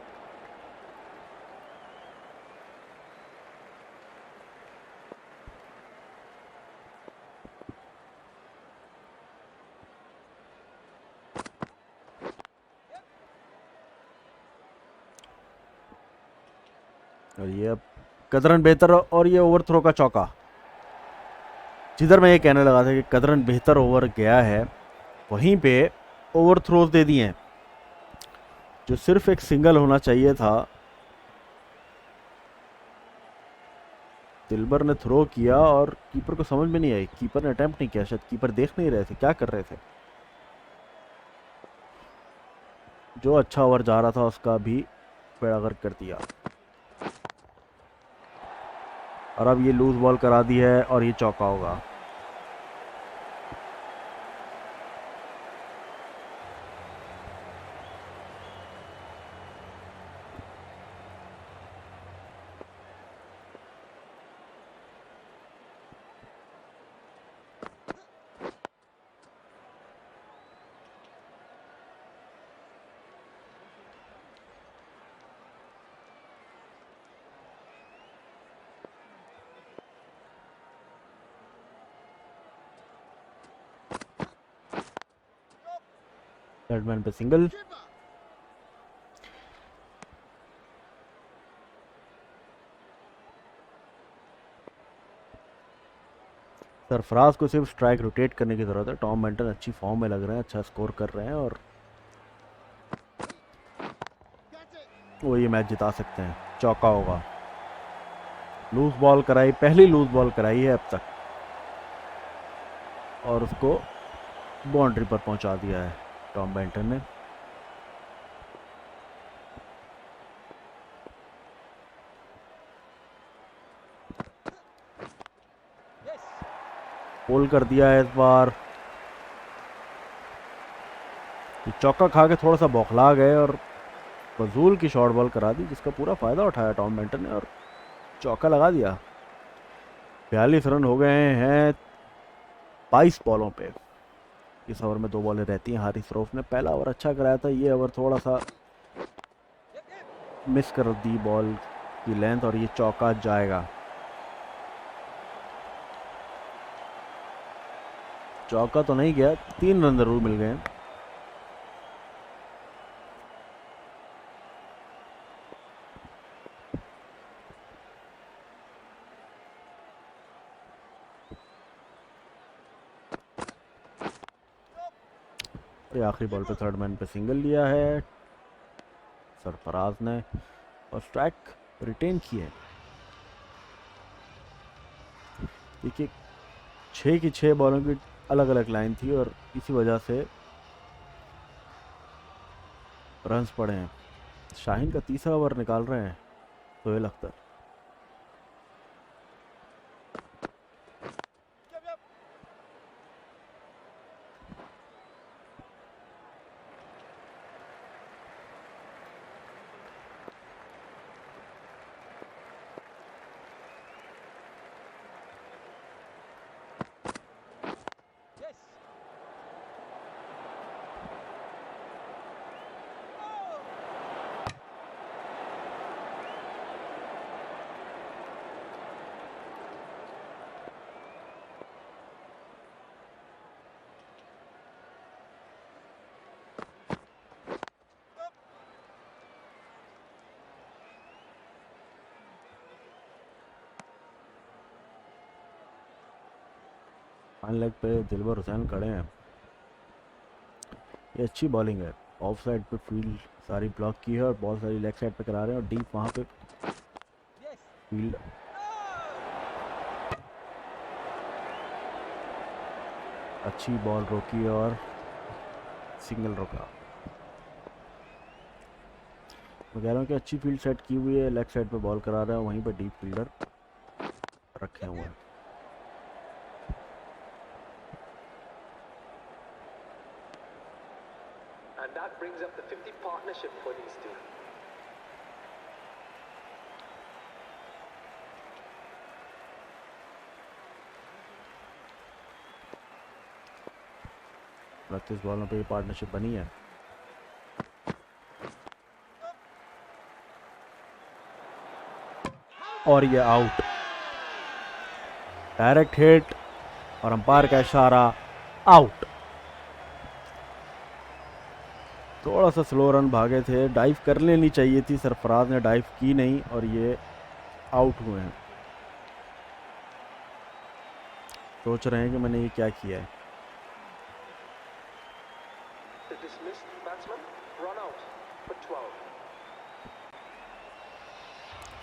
और ये अब कदरन बेहतर और ये ओवरथ्रो का चौका। जिधर मैं ये कहने लगा था कि कदरन बेहतर ओवर गया है, वहीं पे ओवरथ्रोज दे दिए हैं। जो सिर्फ एक सिंगल होना चाहिए था, दिलबर ने थ्रो किया और कीपर को समझ में नहीं आई। कीपर ने अटेम्प्ट नहीं किया, शायद कीपर देख नहीं रहे थे क्या कर रहे थे। जो अच्छा ओवर जा रहा था उसका भी बेड़ा गर्क कर दिया। और अब ये लूज बॉल करा दी है और ये चौका होगा। थर्ड मैन पे सिंगल। Keeper. सरफराज को सिर्फ स्ट्राइक रोटेट करने की ज़रूरत है। टॉम बेंटन अच्छी फॉर्म में लग रहे हैं, अच्छा स्कोर कर रहे हैं और That's it. वो ये मैच जिता सकते हैं। चौका होगा। लूज बॉल कराई, पहली लूज बॉल कराई है अब तक और उसको बाउंड्री पर पहुंचा दिया है टॉम बेंटन ने। Yes. पोल कर दिया है इस बार। ये चौका खा के थोड़ा सा बौखला गए और फजूल की शॉर्ट बॉल करा दी, जिसका पूरा फ़ायदा उठाया टॉम बेंटन ने और चौका लगा दिया। 42 रन हो गए हैं 22 बॉलों पे। इस ओवर में 2 बॉलें रहती हैं। हारिस रऊफ ने पहला ओवर अच्छा कराया था, ये ओवर थोड़ा सा मिस कर दी बॉल की लेंथ और ये चौका जाएगा। चौका तो नहीं गया, 3 रन जरूर मिल गए। ये आखिरी बॉल पे थर्ड मैन पे सिंगल लिया है सरफराज ने और स्ट्राइक रिटेन की है। देखिए 6 की 6 बॉलों की अलग अलग लाइन थी और इसी वजह से रन्स पड़े हैं। शाहीन का तीसरा ओवर निकाल रहे हैं Sohail Akhtar. Yep, yep. Yes. Oh. Fine leg पे दिलबर हुसैन खड़े हैं। ये अच्छी बॉलिंग है। ऑफ साइड पे फील्ड सारी ब्लॉक की है और बहुत सारी लेग साइड पे करा रहे हैं और डीप वहाँ पे Yes. फील्ड। अच्छी बॉल रोकी और सिंगल रोका। मैं कह रहा हूँ कि अच्छी फील्ड सेट की हुई है, लेग साइड पे बॉल करा रहे हैं, वहीं पे डीप फील्डर रखे हुए हैं। And that brings up the 50 partnership for these two. उनतीस बॉलों पे ये पार्टनरशिप बनी है। और ये आउट, डायरेक्ट हिट और अंपायर का इशारा, आउट। थोड़ा सा स्लो रन भागे थे, डाइव कर लेनी चाहिए थी, सरफराज ने डाइव की नहीं और ये आउट हुए हैं, सोच रहे हैं कि मैंने ये क्या किया है। The dismissed batsman run out for 12.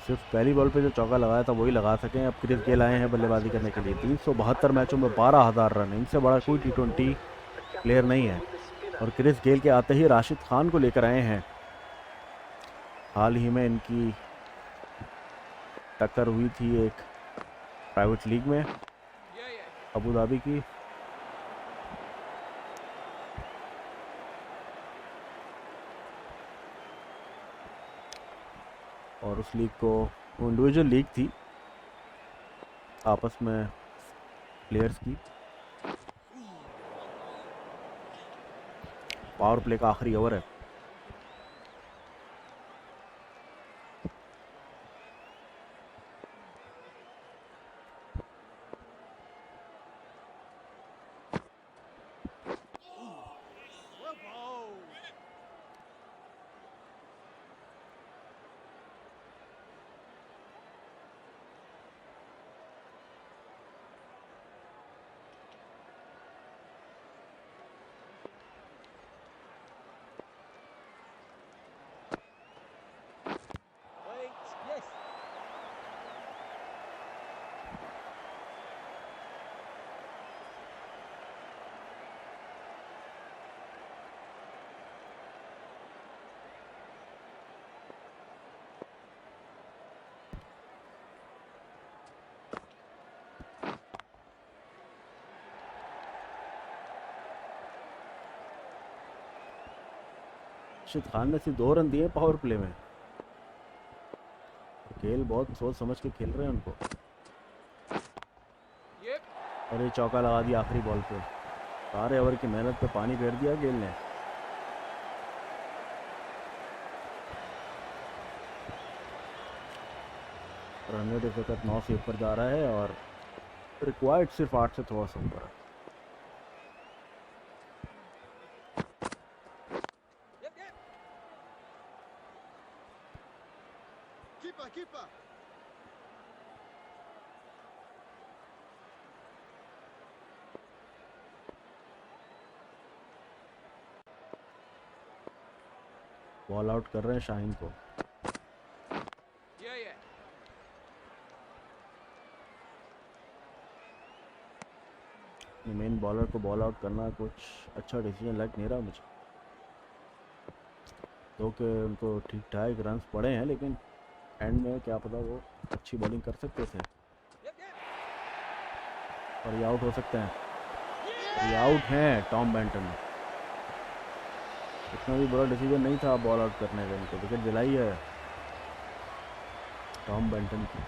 सिर्फ पहली बॉल पे जो चौका लगाया था वही लगा सकें। अब क्रिस गेल आए हैं बल्लेबाजी करने के लिए। 372 मैचों में 12,000 रन, इनसे बड़ा कोई T20 प्लेयर नहीं है। और क्रिस गेल के आते ही राशिद खान को लेकर आए हैं। हाल ही में इनकी टक्कर हुई थी एक प्राइवेट लीग में Yeah, yeah. अबू धाबी की। और उस लीग को इंडिविजुअल लीग थी आपस में प्लेयर्स की। पावर प्ले का आखिरी ओवर है। Well bowled. Wait. Yes. Rashid Khan ने सिर्फ 2 रन दिए पावर प्ले में। गेल बहुत सोच समझ के खेल रहे हैं उनको। Yep. और ये चौका लगा दिया आखिरी बॉल पे। सारे ओवर की मेहनत पे पानी फेर दिया गेल ने। रन रेट इस वक्त 9 से ऊपर जा रहा है और रिक्वायर्ड सिर्फ 8 से थोड़ा सा ऊपर है। Yep, yep. Keeper, keeper. Ball out कर रहे हैं शाहीन को। Yeah, yeah. मेन बॉलर को बॉल आउट करना कुछ अच्छा डिसीजन लग नहीं रहा मुझे। तो कि उनको ठीक ठाक रन्स पड़े हैं, लेकिन एंड में क्या पता वो अच्छी बॉलिंग कर सकते थे। Yep, yep. और ये आउट हो सकते हैं। ये आउट हैं टॉम बेंटन। इतना भी बड़ा डिसीजन नहीं था बॉल आउट करने का। इनको विकेट दिलाई है टॉम बेंटन की।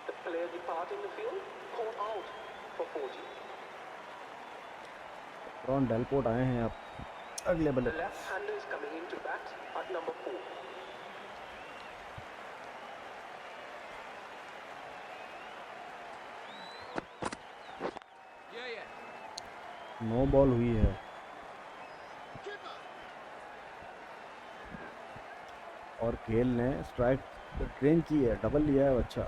The player departing the field called out for 40. Ron Delport आए हैं अब अगले The बल्ले। left-hander is coming in to bat at number 4. Yeah, yeah. No ball हुई है Keeper. और गेल ने स्ट्राइक ट्रेन की है, डबल लिया है। अच्छा,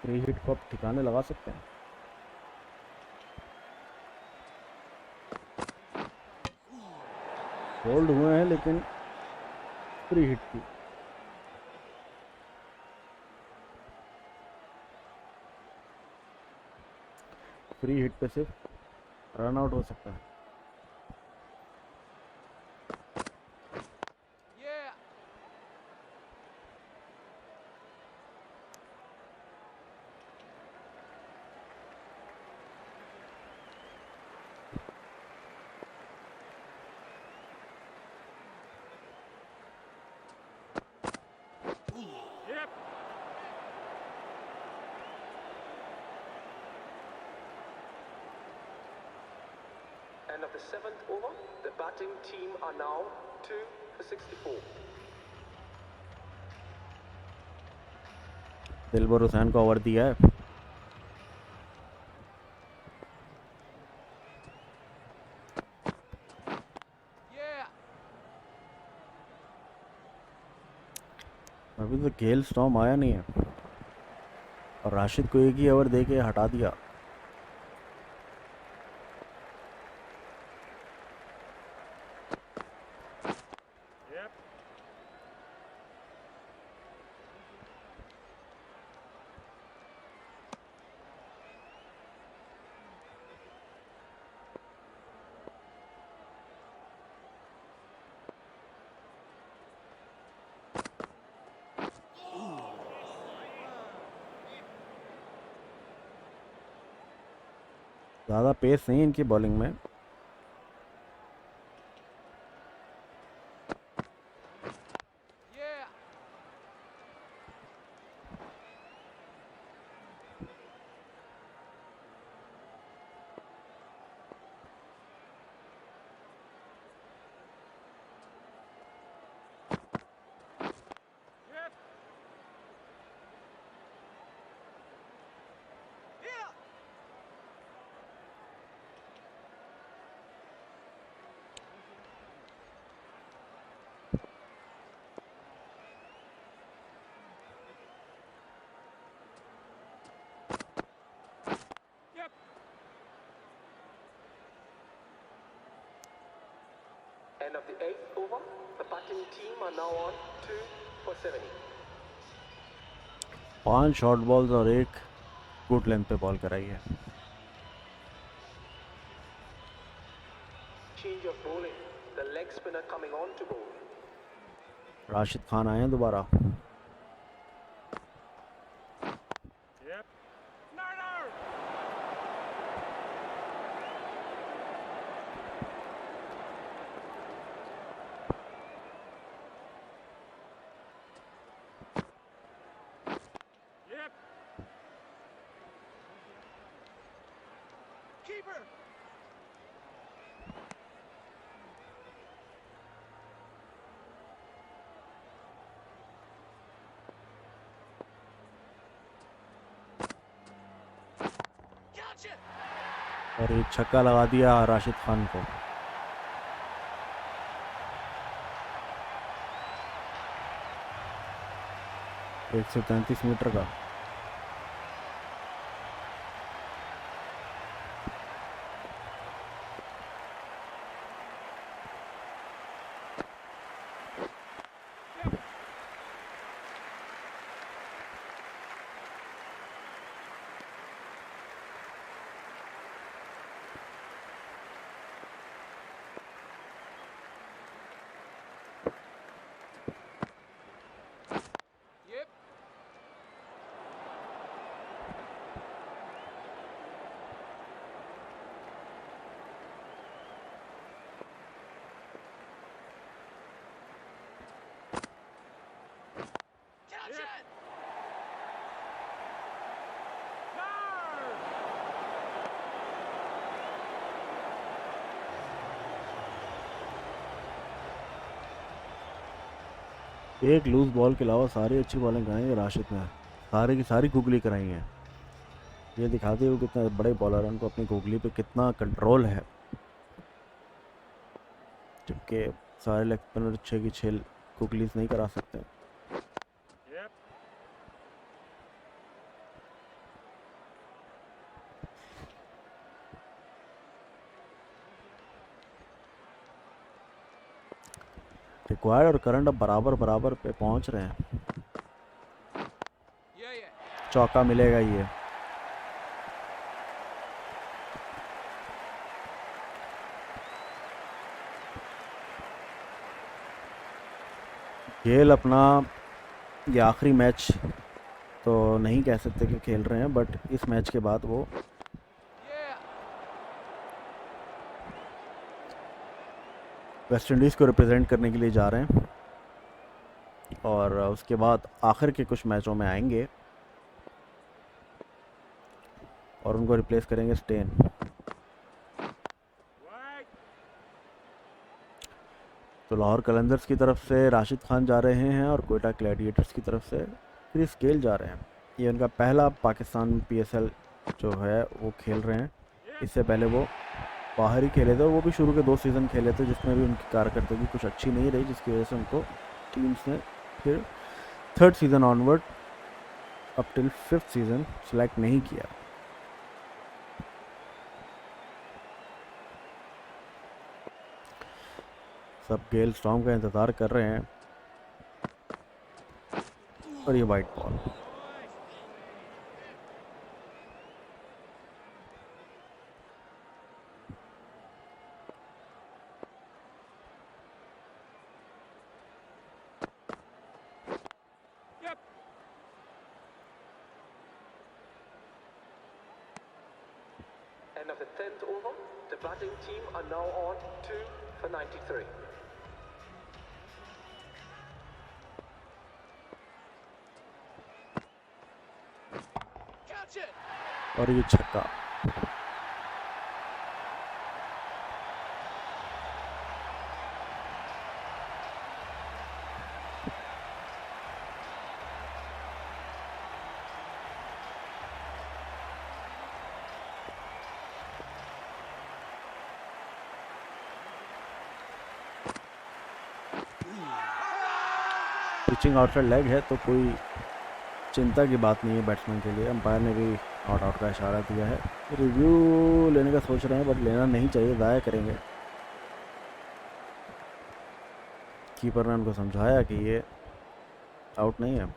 फ्री हिट को अब ठिकाने लगा सकते हैं। होल्ड हुए हैं लेकिन फ्री हिट थी। फ्री हिट पे सिर्फ रन आउट हो सकता है। Yeah. Yep. End of the 7th over. The batting team are now 2 for 64. दिलबर हुसैन को ओवर दिया है। Yeah. अभी तो गेल स्टॉर्म आया नहीं है और राशिद को एक ही ओवर दे के हटा दिया। Yep. ज़्यादा पेस नहीं इनकी बॉलिंग में। Yeah. Yep. Yeah. Yep. End of the 8th over. The batting team are now on 2 for 70. 5 short balls और एक गुड लेंथ पे बॉल कराई है। Change of bowling. The leg spinner coming on to bowl. Rashid Khan आए हैं दोबारा। Yep. No, no. Yep. Keeper. Gotcha. और एक छक्का लगा दिया राशिद खान को। 133 मीटर का। Yep. Catch it. No. एक लूज बॉल के अलावा सारी अच्छी बॉलिंग कराई है राशिद ने। सारी की सारी गुगली कराई हैं। ये दिखाते हुए कितने बड़े बॉलर हैं, उनको अपनी गुगली पे कितना कंट्रोल है। जबकि सारे लेग स्पिनर 6 की 6 गुगलीज नहीं करा सकते। Yep. रिक्वायर्ड और करंट अब बराबर बराबर पे पहुंच रहे हैं। Yeah, yeah. चौका मिलेगा ये। गेल अपना ये आखिरी मैच तो नहीं कह सकते कि खेल रहे हैं, बट इस मैच के बाद वो Yeah. वेस्ट इंडीज़ को रिप्रेजेंट करने के लिए जा रहे हैं और उसके बाद आखिर के कुछ मैचों में आएंगे और उनको रिप्लेस करेंगे स्टेन। Wait. तो लाहौर कलंदर्स की तरफ से राशिद खान जा रहे हैं और कोयटा ग्लैडिएटर्स की तरफ से क्रिस गेल जा रहे हैं। ये उनका पहला पाकिस्तान पीएसएल जो है वो खेल रहे हैं। इससे पहले वो बाहर ही खेले थे और वो भी शुरू के 2 सीज़न खेले थे जिसमें भी उनकी कारकर्दगी कुछ अच्छी नहीं रही, जिसकी वजह से उनको टीम्स ने फिर 3rd season onward up till 5th season select नहीं किया। सब गेल स्टॉर्म का इंतज़ार कर रहे हैं और ये white ball. Yep. End of the 10th over. The batting team are now on 2 for 93. Catch it. और ये छक्का। पिचिंग आउटसाइड लेग है तो कोई चिंता की बात नहीं है बैट्समैन के लिए। अंपायर ने भी नॉट आउट का इशारा दिया है। रिव्यू लेने का सोच रहे हैं बट लेना नहीं चाहिए, ज़ाया करेंगे। कीपर ने उनको समझाया कि ये आउट नहीं है।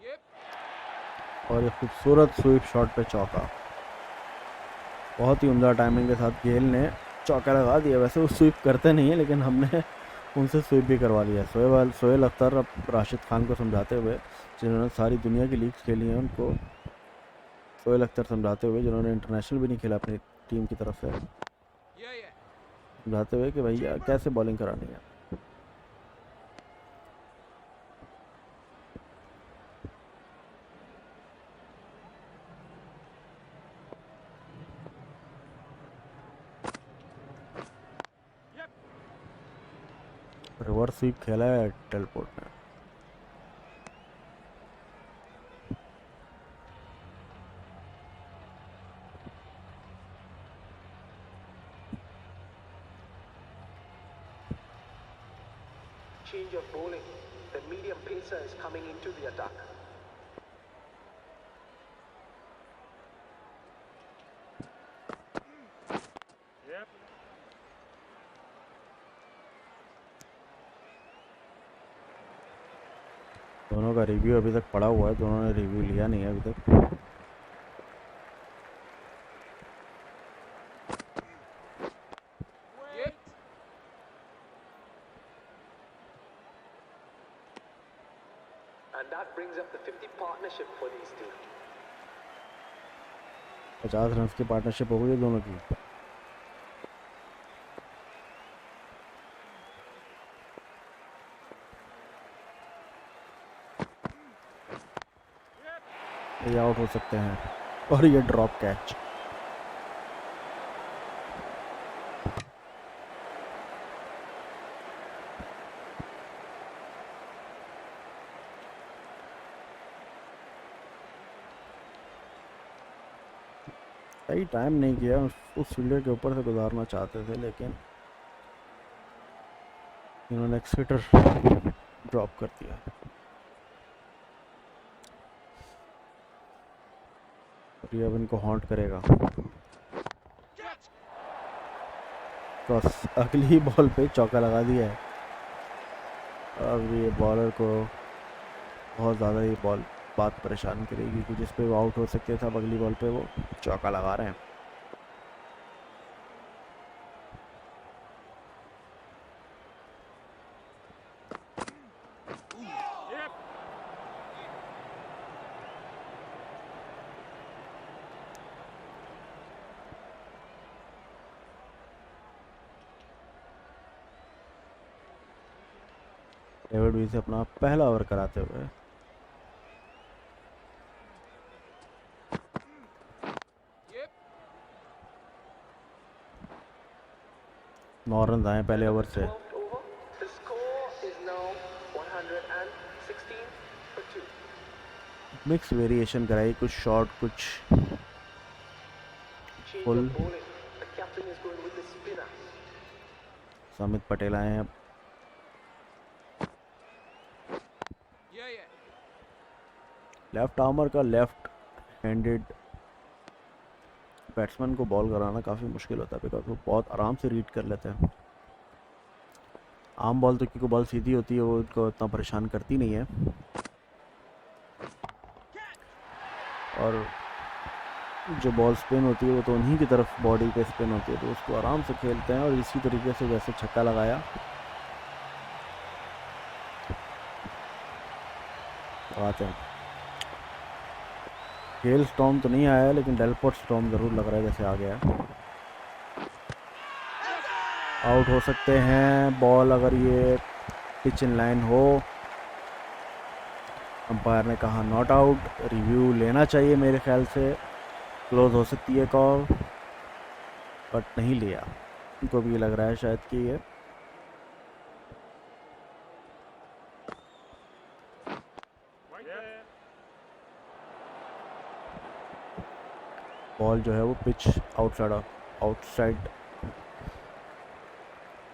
Yep. और ये खूबसूरत स्वीप शॉट पे चौका। बहुत ही उम्दा टाइमिंग के साथ गेल ने चौका लगा दिया। वैसे वो स्वीप करते नहीं है लेकिन हमने उनसे स्वीप भी करवा लिया। सोहेल अख्तर अब राशिद खान को समझाते हुए, जिन्होंने सारी दुनिया की लीग्स खेली हैं, उनको सोहेल अख्तर समझाते हुए, जिन्होंने इंटरनेशनल भी नहीं खेला अपनी टीम की तरफ से, Yeah. समझाते हुए कि भैया कैसे बॉलिंग करानी है। Yep. रिवर्स स्वीप खेला है टेलपोर्ट ने। Change of bowling. The medium pacer is coming into the attack. Yep. दोनों का रिव्यू अभी तक पड़ा हुआ है, दोनों ने रिव्यू लिया नहीं है अभी तक। Yep. And that brings up the 50 partnership for these two. 50 run की पार्टनरशिप हो गई है दोनों की। ये आउट हो सकते हैं और ये ड्रॉप कैच। सही टाइम नहीं किया, उस फील्डर के ऊपर से गुजारना चाहते थे लेकिन इन्होंने एक स्विटर ड्रॉप कर दिया। और ये अब इनको हॉन्ट करेगा। तो अगली बॉल पे चौका लगा दिया है। अब ये बॉलर को बहुत ज़्यादा ये बॉल बात परेशान करेगी कि जिस पे वो आउट हो सकते थे, अब अगली बॉल पे वो चौका लगा रहे हैं। Yep. डेविड विली से अपना पहला ओवर कराते हुए Yep. 9 रन आए पहले And ओवर the से। 12th over, the score is now 116 for 2. Mix variation कराई, कुछ शॉर्ट कुछ Change full. of bowling. The captain is going with the spinner. समित पटेल आए हैं। Yeah, yeah. लेफ्ट आर्मर का लेफ्ट हैंडेड बैट्समैन को ball कराना काफ़ी मुश्किल होता है, बिकॉज वो बहुत आराम से रीड कर लेते हैं। आम बॉल तो क्योंकि बॉल सीधी होती है वो उनको इतना परेशान करती नहीं है, और जो बॉल स्पिन होती है वो तो उन्हीं की तरफ बॉडी पे स्पिन होती है, तो उसको आराम से खेलते हैं। और इसी तरीके से जैसे छक्का लगाया आते हैं। हेल स्टॉर्म तो नहीं आया, लेकिन डेलपोर्ट स्टॉर्म ज़रूर लग रहा है जैसे आ गया। आउट हो सकते हैं बॉल अगर ये पिच इन लाइन हो। अंपायर ने कहा नॉट आउट, रिव्यू लेना चाहिए मेरे ख्याल से, क्लोज हो सकती है कॉल, बट नहीं लिया। उनको भी लग रहा है शायद कि ये Right there. बॉल जो है वो पिच आउटसाइड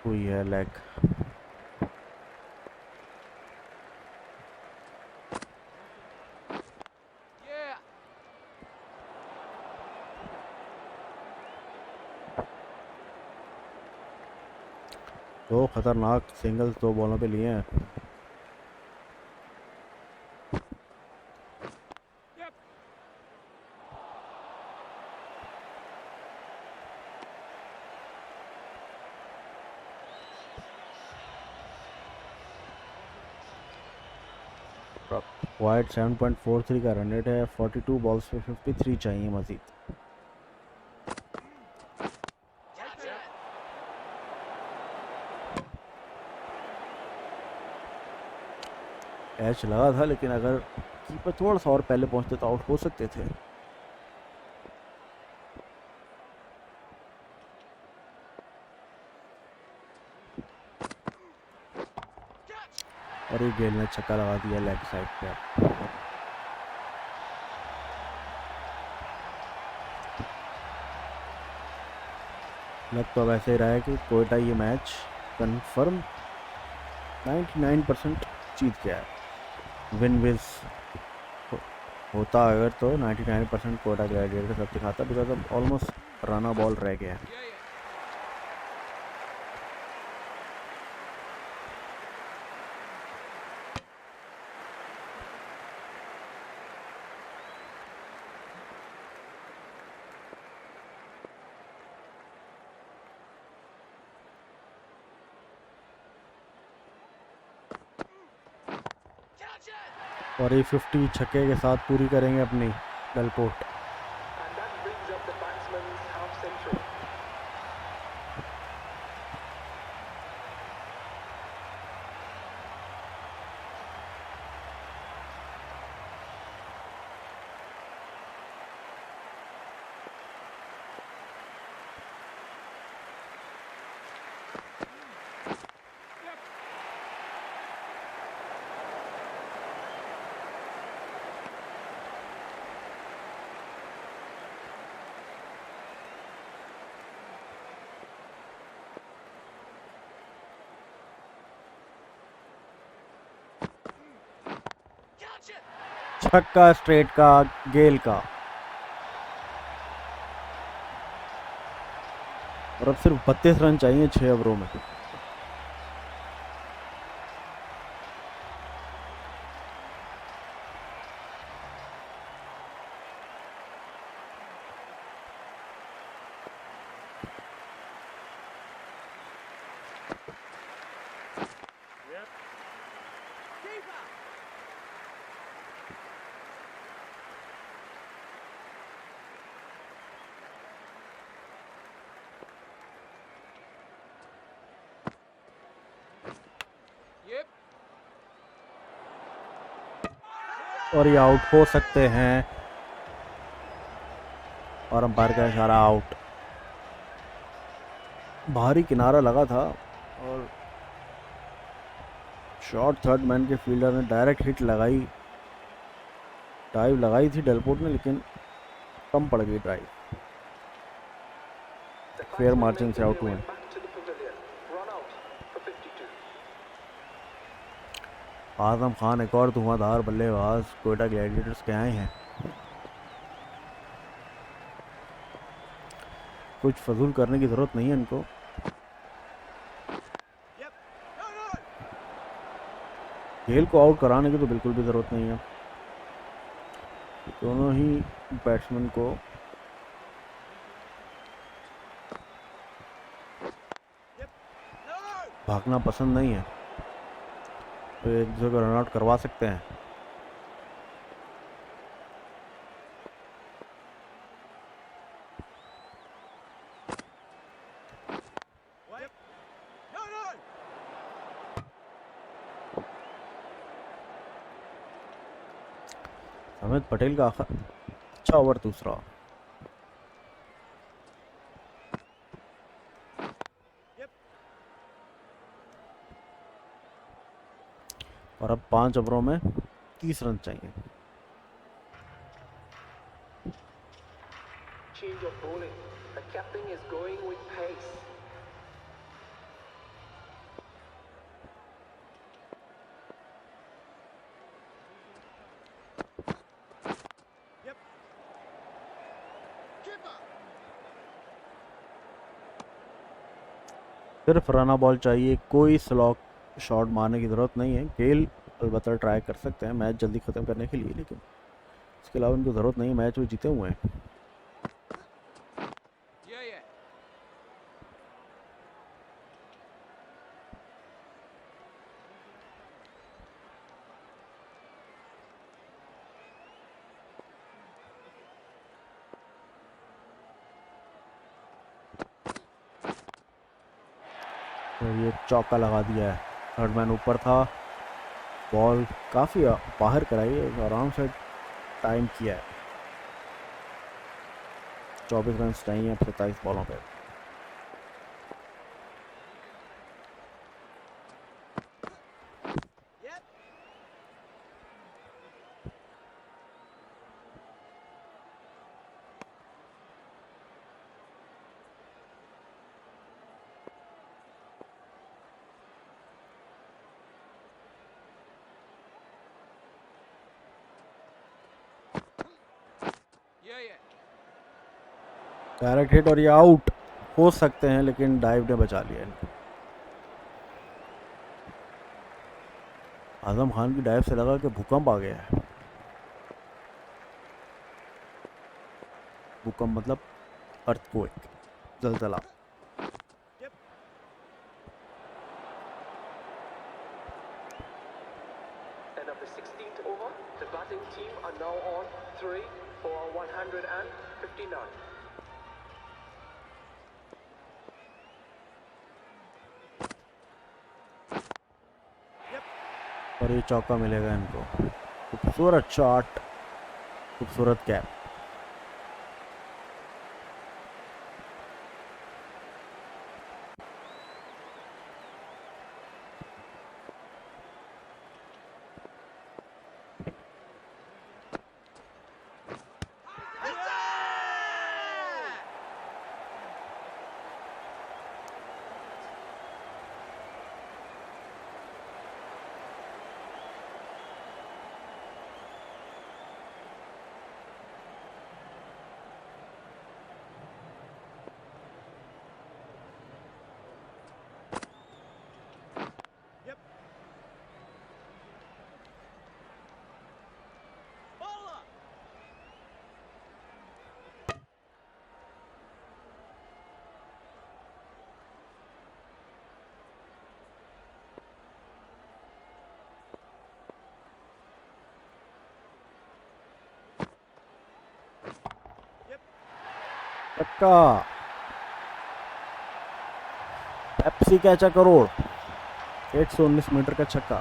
हुई है, लेग। Yeah. तो खतरनाक सिंगल्स 2 बॉलों पे लिए हैं। Yep. वाइड 7.43 का रन रेट है, 42 बॉल्स पे 53 चाहिए मजीद। Gotcha. कैच लगा था, लेकिन अगर कीपर थोड़ा सा और पहले पहुंचते तो आउट हो सकते थे। Catch. और ये गेल ने छक्का लगा दिया लेग साइड पे। लग तो अब ऐसे ही रहा है कि कोयटा ये मैच कंफर्म 99% जीत गया है। विन विज होता अगर तो 99% कोयटा ग्लैडिएटर सब दिखाता, बिकॉज अब ऑलमोस्ट रन बॉल रह गया है। Yeah, yeah. Catch it. और ये 50 छक्के के साथ पूरी करेंगे अपनी Delport. And that brings up the batsman's half century. Catch it. छक्का स्ट्रेट का गेल का, और अब सिर्फ 32 रन चाहिए 6 ओवरों में। Yep. Keeper. Yep. और ये आउट हो सकते हैं और अंपायर का इशारा आउट। भारी किनारा लगा था और शॉट थर्ड मैन के फील्डर ने डायरेक्ट हिट लगाई, ड्राइव लगाई थी डेलपोर्ट ने, लेकिन कम पड़ गई drive. The fair batsman margin से making आउट their हुए। way back to the pavilion. Run out for 52. Azam Khan एक और धुआंधार बल्लेबाज कोयटा ग्लैडिएटर्स के आए हैं। कुछ फजूल करने की ज़रूरत नहीं है इनको। Yep. No. खेल को आउट कराने की तो बिल्कुल भी ज़रूरत नहीं है। दोनों ही बैट्समैन को No. भागना पसंद नहीं है, तो एक दूसरे को रन आउट करवा सकते हैं। Wait. No. अमित पटेल का अच्छा ओवर दूसरा। और अब 5 ओवरों में 30 रन चाहिए। Change of bowling. The captain is going with pace. Keeper. सिर्फ रना बॉल चाहिए, कोई स्लॉक शॉट मारने की ज़रूरत नहीं है। गेल अलबत्ता ट्राई कर सकते हैं मैच जल्दी ख़त्म करने के लिए, लेकिन इसके अलावा इनको ज़रूरत नहीं है। मैच वो जीते हुए हैं। Yeah. तो ये चौका लगा दिया है। थर्ड मैन ऊपर था, बॉल काफ़ी बाहर कराई है, आराम से टाइम किया है। 24 रन चाहिए 27 बॉलों पे। Yep. Yeah. डायरेक्ट हिट और ये आउट हो सकते हैं, लेकिन डाइव ने बचा लिया इनको। आजम खान की डाइव से लगा कि भूकंप आ गया है। भूकंप मतलब earthquake, Jaljala. End of the 16th over. The batting team are now on 3 for 159. और ये चौका मिलेगा इनको। खूबसूरत शॉट, खूबसूरत कैप। Bowler. छक्का। पेप्सी कैचा करोड़, 119 मीटर का छक्का।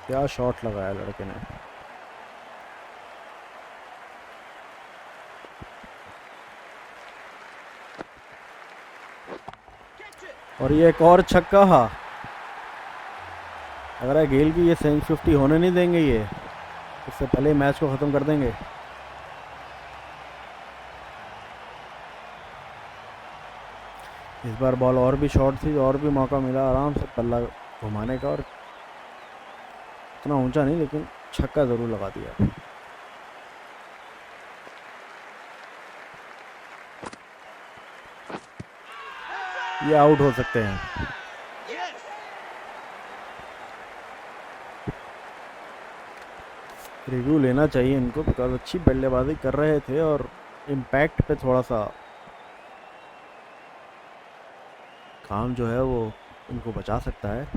क्या शॉट लगाया लड़के ने। Catch it. और ये एक और छक्का। अगर है गेल की ये 50 होने नहीं देंगे, ये इससे पहले मैच को ख़त्म कर देंगे। इस बार बॉल और भी शॉर्ट थी, और भी मौका मिला आराम से पल्ला घुमाने का, और इतना ऊंचा नहीं लेकिन छक्का ज़रूर लगा दिया। ये आउट हो सकते हैं। Yes. रिव्यू लेना चाहिए इनको, बिकॉज अच्छी बल्लेबाजी कर रहे थे और इम्पैक्ट पे थोड़ा सा काम जो है वो इनको बचा सकता है।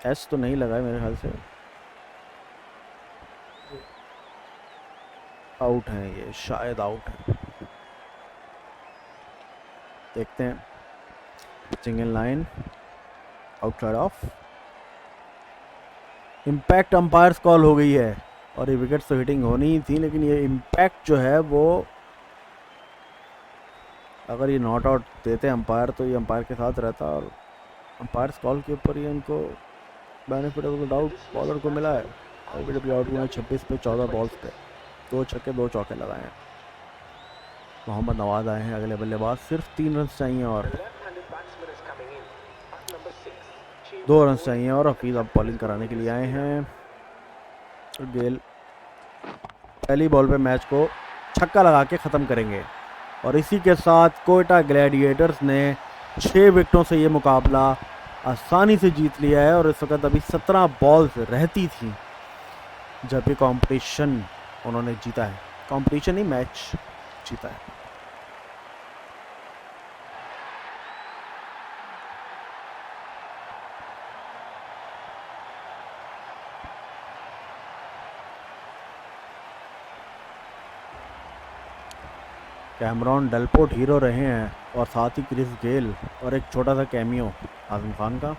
एस तो नहीं लगा है मेरे ख्याल से। आउट है ये, शायद आउट है। देखते हैं। Pitching in line, outside of. Impact umpires call हो गई है, और ये विकेट तो हिटिंग होनी ही थी, लेकिन ये इम्पैक्ट जो है वो, अगर ये नॉट आउट देते अंपायर तो ये अंपायर के साथ रहता, और अंपायर्स कॉल के ऊपर ये इनको benefit of the doubt bowler को मिला है। IBW आउट हुए हैं 26 पे 14 बॉल्स पे, 2 छक्के 2 चौके लगाए हैं। मोहम्मद नवाज आए हैं अगले बल्लेबाज, सिर्फ 3 रन चाहिए, और The left-handed batsman is coming in at number 6. Change 2 of run bowling. चाहिए, और हफीज़ अब बॉलिंग कराने के लिए आए हैं। और गेल पहली बॉल पे मैच को छक्का लगा के ख़त्म करेंगे, और इसी के साथ कोयटा ग्लैडिएटर्स ने 6 विकेटों से ये मुकाबला आसानी से जीत लिया है। और इस वक्त अभी 17 बॉल्स रहती थी जब ये कंपटीशन उन्होंने जीता है। कंपटीशन ही मैच जीता है। कैमरॉन डेलपोर्ट हीरो रहे हैं, और साथ ही क्रिस गेल, और एक छोटा सा कैमियो आजम खान का।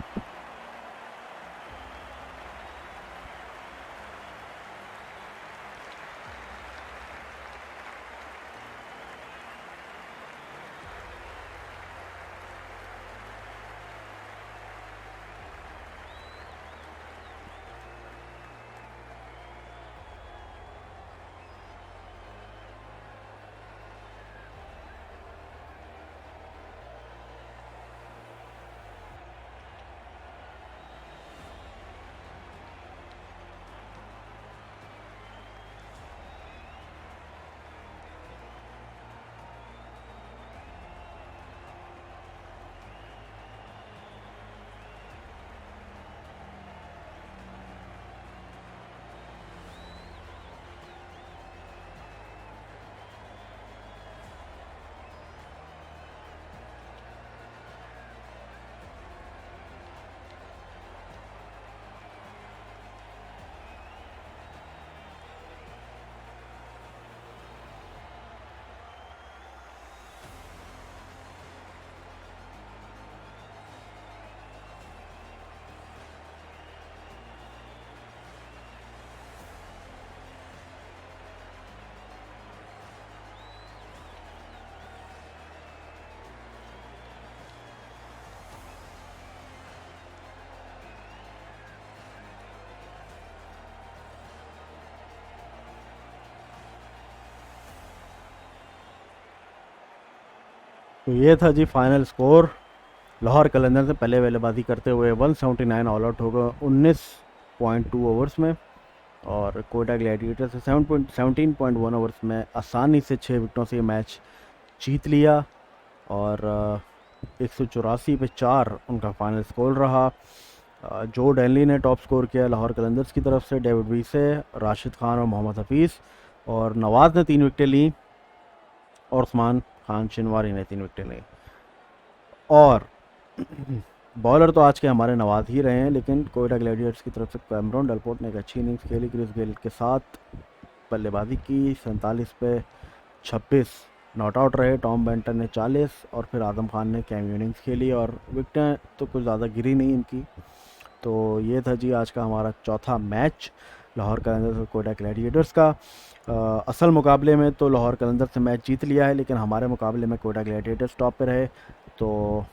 तो ये था जी फाइनल स्कोर। लाहौर कलंदर से पहले बल्लेबाजी करते हुए 179 ऑल आउट होगा 19.2 ओवर्स में, और कोयटा ग्लैडिएटर से 17.1 ओवर्स में आसानी से 6 विकेटों से ये मैच जीत लिया। और 184 पे 4 उनका फाइनल स्कोर रहा। जो डेनली ने टॉप स्कोर किया लाहौर कलंदर्स की तरफ से, डेविड वीसे, राशिद खान और मोहम्मद हफीज़, और नवाज़ ने 3 विकेटें ली, और उस्मान खान शिनवारी ने 3 विकेटें ली। और बॉलर तो आज के हमारे नवाज ही रहे हैं, लेकिन कोयटा ग्लैडिएटर्स की तरफ से कैमरॉन डेलपोर्ट ने एक अच्छी इनिंग्स खेली, क्रिस गेल के साथ बल्लेबाजी की, 47 पे 26 नॉट आउट रहे, टॉम बेंटन ने 40, और फिर आजम खान ने कैमियो इनिंग्स खेली, और विकेटें तो कुछ ज़्यादा गिरी नहीं इनकी। तो ये था जी आज का हमारा चौथा मैच लाहौर कलंदर्स और कोयटा ग्लैडिएटर्स का। असल मुकाबले में तो लाहौर कलंदर्स ने मैच जीत लिया है, लेकिन हमारे मुकाबले में कोयटा ग्लैडिएटर्स टॉप पे रहे। तो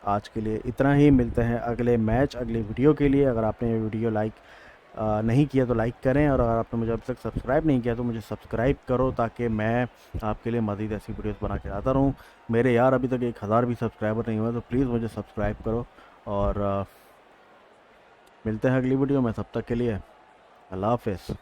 आज के लिए इतना ही, मिलते हैं अगले मैच अगली वीडियो के लिए। अगर आपने ये वीडियो लाइक नहीं किया तो लाइक करें, और अगर आपने मुझे अब तक सब्सक्राइब नहीं किया तो मुझे सब्सक्राइब करो, ताकि मैं आपके लिए मज़ीद ऐसी वीडियोस बना के आता रहूँ। मेरे यार अभी तक 1000 भी सब्सक्राइबर नहीं हुए, तो प्लीज़ मुझे सब्सक्राइब करो। और मिलते हैं अगली वीडियो में, तब तक के लिए अल्लाह हाफ़िज़।